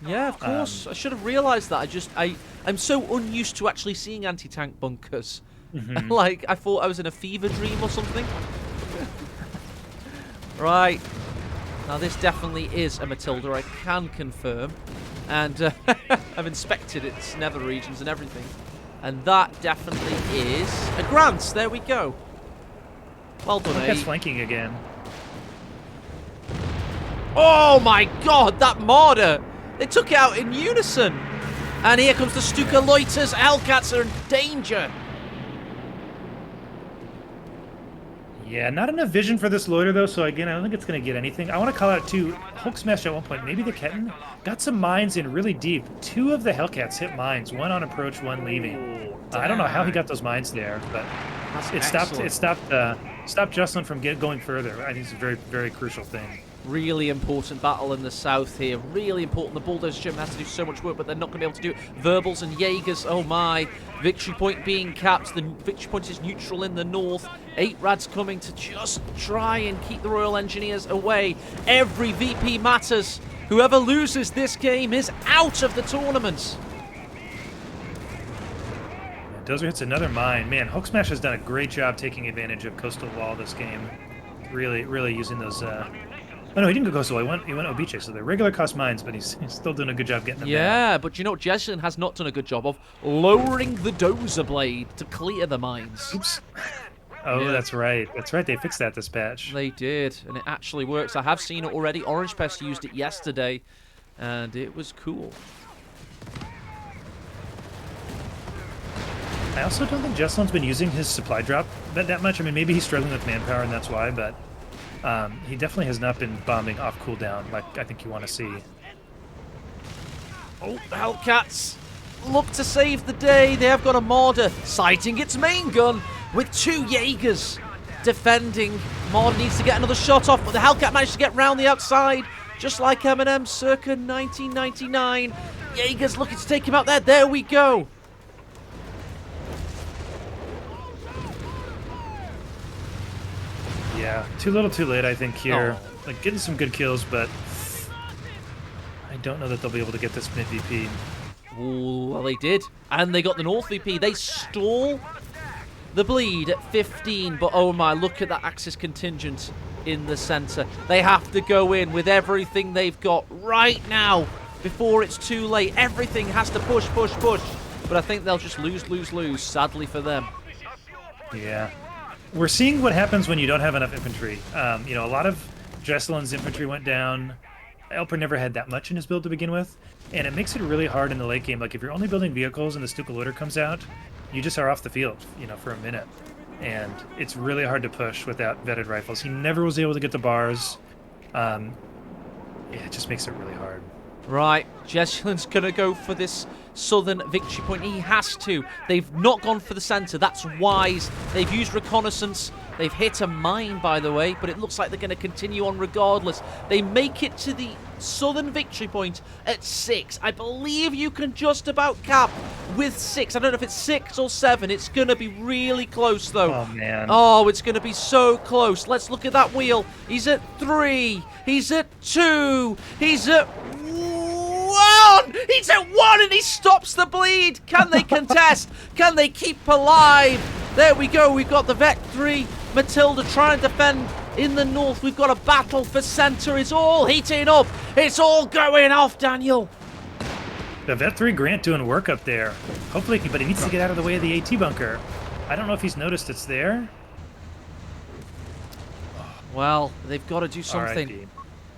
Yeah, of course. I should have realised that. I'm so unused to actually seeing anti-tank bunkers. Like, I thought I was in a fever dream or something. Right. Now, this definitely is a Matilda, I can confirm. And I've inspected its nether regions and everything. And that definitely is a Grant. There we go. Well done, That's flanking again. Oh my god, that mortar! They took it out in unison. And here comes the Stuka Loiters. Hellcats are in danger. Yeah, not enough vision for this loiter, though, so again, I don't think it's going to get anything. I want to call out, too, Hulksmash at one point. Maybe the Ketten got some mines in really deep. 2 of the Hellcats hit mines, 1 on approach, 1 leaving. I don't know how he got those mines there, but it stopped Jesulin from going further. I think it's a very, very crucial thing. Really important battle in the south here. Really important. The Bulldozer Ship has to do so much work, but they're not going to be able to do it. Verbals and Jaegers, oh my. Victory point being capped. The victory point is neutral in the north. 8 Rads coming to just try and keep the Royal Engineers away. Every VP matters. Whoever loses this game is out of the tournament. Dozer hits another mine. Man, Hulksmash has done a great job taking advantage of Coastal Wall this game. Really, really using those... Oh, no, he didn't go Coastal Wall. He went Obiche, so they're regular cost mines, but he's still doing a good job getting them down. But you know what Jesulin has not done a good job of? Lowering the Dozer Blade to clear the mines. Oops. Oh, yeah. That's right. That's right. They fixed that this patch. They did, and it actually works. I have seen it already. Orange Pest used it yesterday, and it was cool. I also don't think Jesulin's been using his supply drop that much. I mean, maybe he's struggling with manpower, and that's why, but he definitely has not been bombing off cooldown like I think you want to see. Oh, the Hellcats look to save the day. They have got a Marder sighting its main gun with 2 Jaegers defending. Marder needs to get another shot off, but the Hellcat managed to get round the outside, just like Eminem circa 1999. Jaegers looking to take him out there. There we go. Yeah, too little too late, I think, here. Oh. Like, getting some good kills, but I don't know that they'll be able to get this mid-VP. Ooh, well, they did. And they got the North VP. They stall the bleed at 15, but oh my, look at that Axis contingent in the center. They have to go in with everything they've got right now before it's too late. Everything has to push, push, push. But I think they'll just lose, sadly for them. Yeah. We're seeing what happens when you don't have enough infantry. You know, a lot of Jesulin's infantry went down. Elpern never had that much in his build to begin with, and it makes it really hard in the late game. Like, if you're only building vehicles and the Stuka Loader comes out, you just are off the field, you know, for a minute. And it's really hard to push without vetted rifles. He never was able to get the bars. Yeah, it just makes it really hard. Right, Jesulin's going to go for this southern victory point. He has to. They've not gone for the center. That's wise. They've used reconnaissance. They've hit a mine, by the way, but it looks like they're going to continue on regardless. They make it to the southern victory point at 6. I believe you can just about cap with 6. I don't know if it's 6 or 7. It's going to be really close, though. Oh, man. Oh, it's going to be so close. Let's look at that wheel. He's at 3. He's at 2. He's at 1! He's at 1 and he stops the bleed! Can they contest? Can they keep alive? There we go. We've got the Vet 3 Matilda trying to defend in the north. We've got a battle for center. It's all heating up. It's all going off, Daniel. The Vet 3 Grant doing work up there. Hopefully, but he needs to get out of the way of the AT bunker. I don't know if he's noticed it's there. Well, they've got to do something. R.I.P.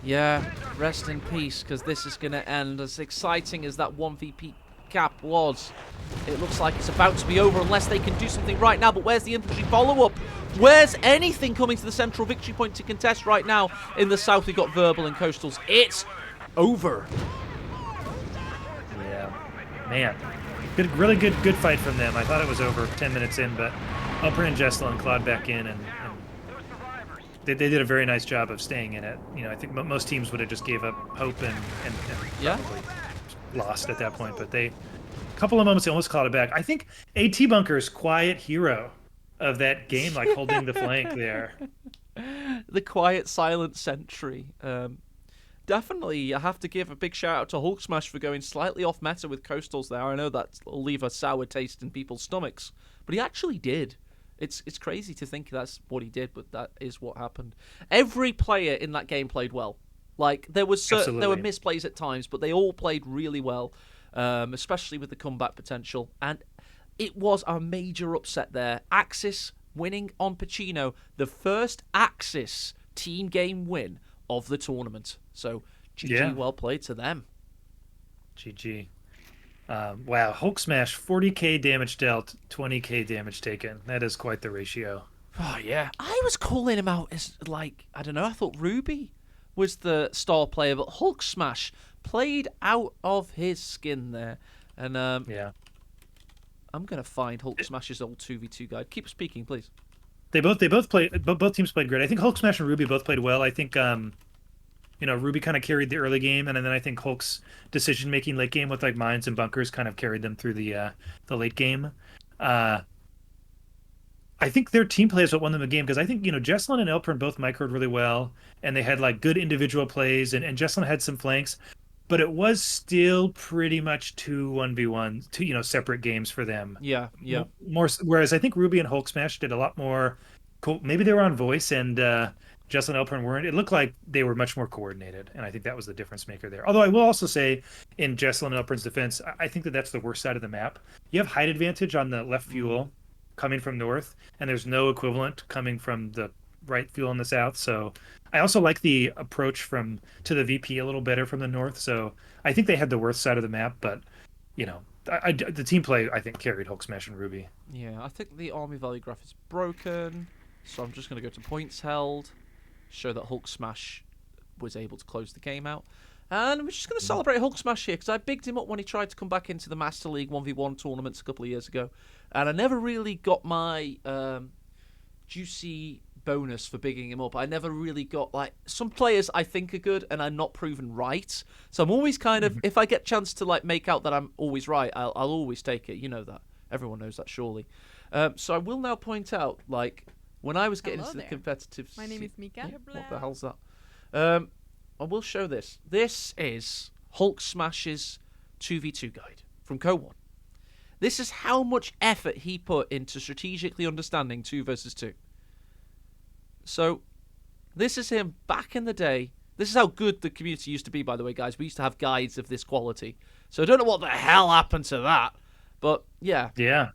Yeah, rest in peace, because this is going to end. As exciting as that 1 VP cap was, it looks like it's about to be over unless they can do something right now. But where's the infantry follow-up? Where's anything coming to the central victory point to contest right now? In the south, we've got Verbal and Coastals. It's over. Yeah, man. Really good fight from them. I thought it was over 10 minutes in, but Elpern and Jesulin clawed back in, and they did a very nice job of staying in it. You know, I think most teams would have just gave up hope and yeah, probably lost at that point. But a couple of moments they almost clawed it back. I think AT Bunker's quiet hero of that game, like holding the flank there. The quiet, silent sentry. Definitely, I have to give a big shout out to Hulksmash for going slightly off meta with Coastals there. I know that will leave a sour taste in people's stomachs, but he actually did. It's crazy to think that's what he did, but that is what happened. Every player in that game played well. Like there were Absolutely. misplays at times, but they all played really well, especially with the comeback potential. And it was a major upset there. Axis winning on Pacino, the first Axis team game win of the tournament. So GG, Yeah. well played to them. GG. Wow, Hulksmash, 40k damage dealt, 20k damage taken. That is quite the ratio. Oh yeah, I was calling him out as like I don't know. I thought Ruby was the star player, but Hulksmash played out of his skin there. And Yeah. I'm gonna find Hulksmash's old 2v2 guide. Keep speaking, please. They both played. Both teams played great. I think Hulksmash and Ruby both played well. I think Ruby kind of carried the early game, and then I think Hulk's decision making late game with like mines and bunkers kind of carried them through the late game. I think their team play is what won them the game because I think Jesulin and Elpern both microed really well, and they had like good individual plays, and Jesulin had some flanks, but it was still pretty much two 1v1, two separate games for them. Yeah. More, whereas I think Ruby and Hulksmash did a lot more. Cool. Maybe they were on voice, and Jesulin and Elpern weren't. It looked like they were much more coordinated, and I think that was the difference maker there. Although I will also say, in Jesulin and Elpern's defense, I think that's the worst side of the map. You have height advantage on the left fuel coming from north, and there's no equivalent coming from the right fuel in the south. So I also like the approach to the VP a little better from the north. So I think they had the worst side of the map, but the team play I think carried Hulksmash and Ruby. Yeah, I think the army value graph is broken, so I'm just going to go to points held, show that Hulksmash was able to close the game out. And we're just going to celebrate Hulksmash here, because I bigged him up when he tried to come back into the Master League 1v1 tournaments a couple of years ago. And I never really got my juicy bonus for bigging him up. I never really got, like, some players I think are good and I'm not proven right. So I'm always kind of, if I get a chance to, like, make out that I'm always right, I'll always take it. You know that. Everyone knows that, surely. So I will now point out, like, when I was getting into the competitive... My name is Mika. What the hell's that? I will show this. This is Hulksmash's 2v2 guide from CoH3. This is how much effort he put into strategically understanding 2 versus 2. So, this is him back in the day. This is how good the community used to be, by the way, guys. We used to have guides of this quality. So I don't know what the hell happened to that. But, yeah. Yeah.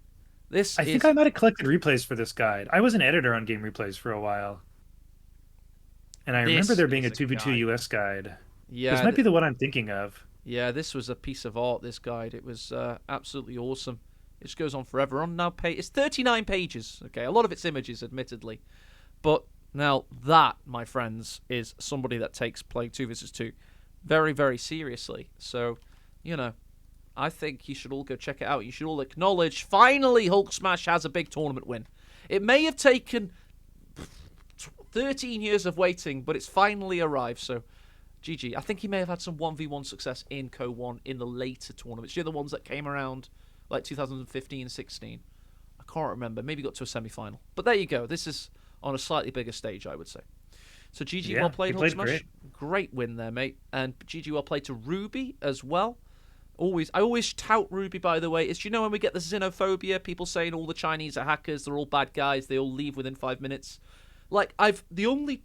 I think I might have collected replays for this guide. I was an editor on Game Replays for a while. And I remember there being a 2v2 US guide. Yeah, this might be the one I'm thinking of. Yeah, this was a piece of art, this guide. It was absolutely awesome. It just goes on forever. On now, it's 39 pages. Okay, a lot of it's images, admittedly. But now that, my friends, is somebody that takes playing 2 versus 2 very, very seriously. So, I think you should all go check it out. You should all acknowledge, finally, Hulksmash has a big tournament win. It may have taken 13 years of waiting, but it's finally arrived, so GG. I think he may have had some 1v1 success in CoH3 in the later tournaments. The ones that came around, like 2015-16. I can't remember. Maybe got to a semi-final. But there you go. This is on a slightly bigger stage, I would say. So GG, well played, Hulksmash. Great win there, mate. And GG, well played to Ruby as well. I always tout Ruby, by the way. It's, when we get the xenophobia, people saying all the Chinese are hackers, they're all bad guys, they all leave within 5 minutes. Like, the only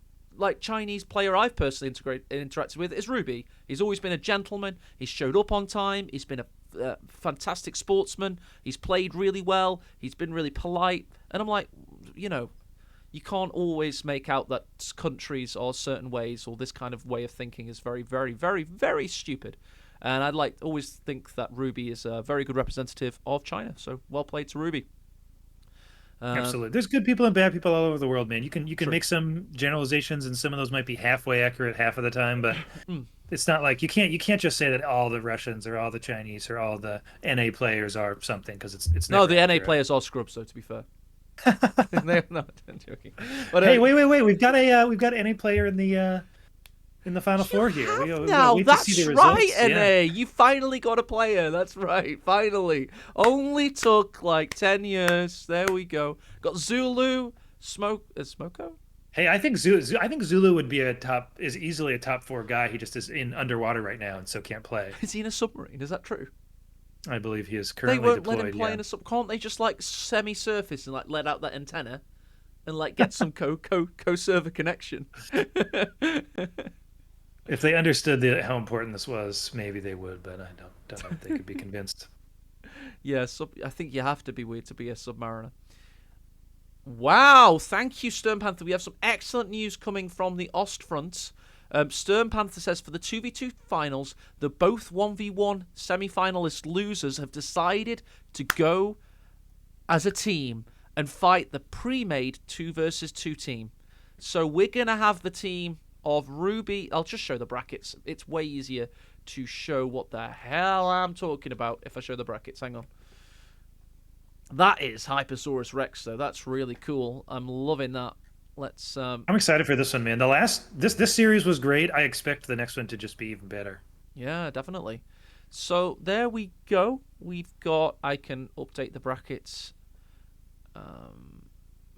Chinese player I've personally interacted with is Ruby. He's always been a gentleman. He's showed up on time. He's been a fantastic sportsman. He's played really well. He's been really polite. And I'm like, you can't always make out that countries are certain ways, or this kind of way of thinking is very, very, very, very stupid. And I'd always think that Ruby is a very good representative of China. So well played to Ruby. Absolutely. There's good people and bad people all over the world, man. You can make some generalizations, and some of those might be halfway accurate half of the time, but it's not like you can't just say that all the Russians or all the Chinese or all the NA players are something, because it's no, never the accurate. NA players are scrubs, though, to be fair. No, I'm joking. But, hey, wait! We've got an NA player in the Final Four here. Now that's to see the right, results. NA. Yeah. You finally got a player. That's right. Finally, only took 10 years. There we go. Got Zulu, Smoko. Hey, I think Zulu would be is easily a top 4 guy. He just is in underwater right now and so can't play. Is he in a submarine? Is that true? I believe he is currently deployed. deployed. Let him play in a can't they just semi-surface and let out that antenna and get some co-server connection? If they understood how important this was, maybe they would, but I don't know if they could be convinced. Yeah, I think you have to be weird to be a Submariner. Wow, thank you, Stern Panther. We have some excellent news coming from the Ostfront. Stern Panther says for the 2v2 finals, the both 1v1 semi-finalist losers have decided to go as a team and fight the pre-made 2 versus 2 team. So we're going to have the team of Ruby. I'll just show the brackets. It's way easier to show what the hell I'm talking about if I show the brackets. Hang on. That is Hypersaurus Rex, though. That's really cool. I'm loving that. Let's. I'm excited for this one, man. This series was great. I expect the next one to just be even better. Yeah, definitely. So there we go. We've got. I can update the brackets.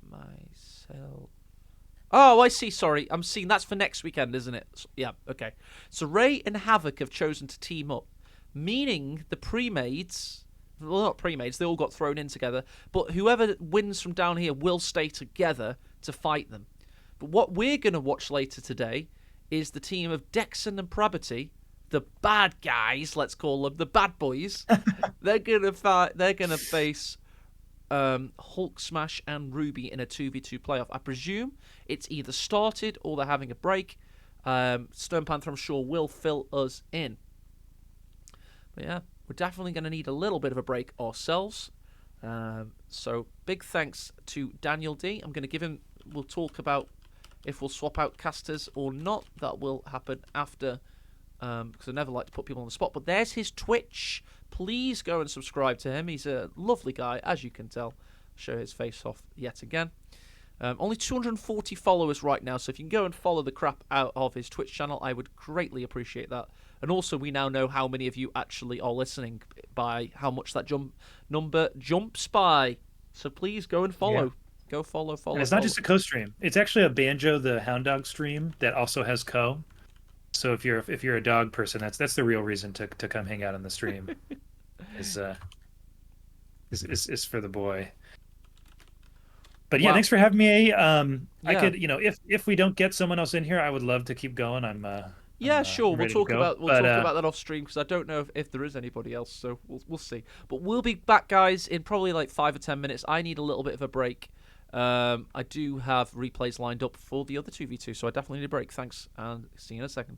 Myself. Oh, I see. Sorry, I'm seeing that's for next weekend, isn't it? Yeah. Okay. So Ray and Havoc have chosen to team up, meaning the pre-mades. Well, not pre-mades. They all got thrown in together. But whoever wins from down here will stay together to fight them. But what we're going to watch later today is the team of Dexon and Probity, the bad guys, let's call them, the bad boys. They're going to fight. They're going to face Hulksmash and Ruby in a 2v2 playoff. I presume it's either started or they're having a break. Stone Panther, I'm sure, will fill us in. But yeah, we're definitely going to need a little bit of a break ourselves. So big thanks to Daniel D. I'm going to give him. We'll talk about if we'll swap out casters or not. That will happen after, because I never like to put people on the spot. But there's his Twitch. Please go and subscribe to him. He's a lovely guy, as you can tell. Show his face off yet again. Only 240 followers right now, so if you can go and follow the crap out of his Twitch channel, I would greatly appreciate that. And also, we now know how many of you actually are listening by how much that number jumps by. So please go and follow. Yeah. Go follow. And it's not just a co-stream. It's actually a Banjo the Hound Dog stream that also has co. So if you're a dog person, that's the real reason to come hang out on the stream. is for the boy. But yeah, thanks for having me. I could, if we don't get someone else in here, I would love to keep going. Sure. We'll talk about that off stream because I don't know if there is anybody else. So we'll see. But we'll be back, guys, in probably like 5 or 10 minutes. I need a little bit of a break. I do have replays lined up for the other 2v2, so I definitely need a break. Thanks, and see you in a second.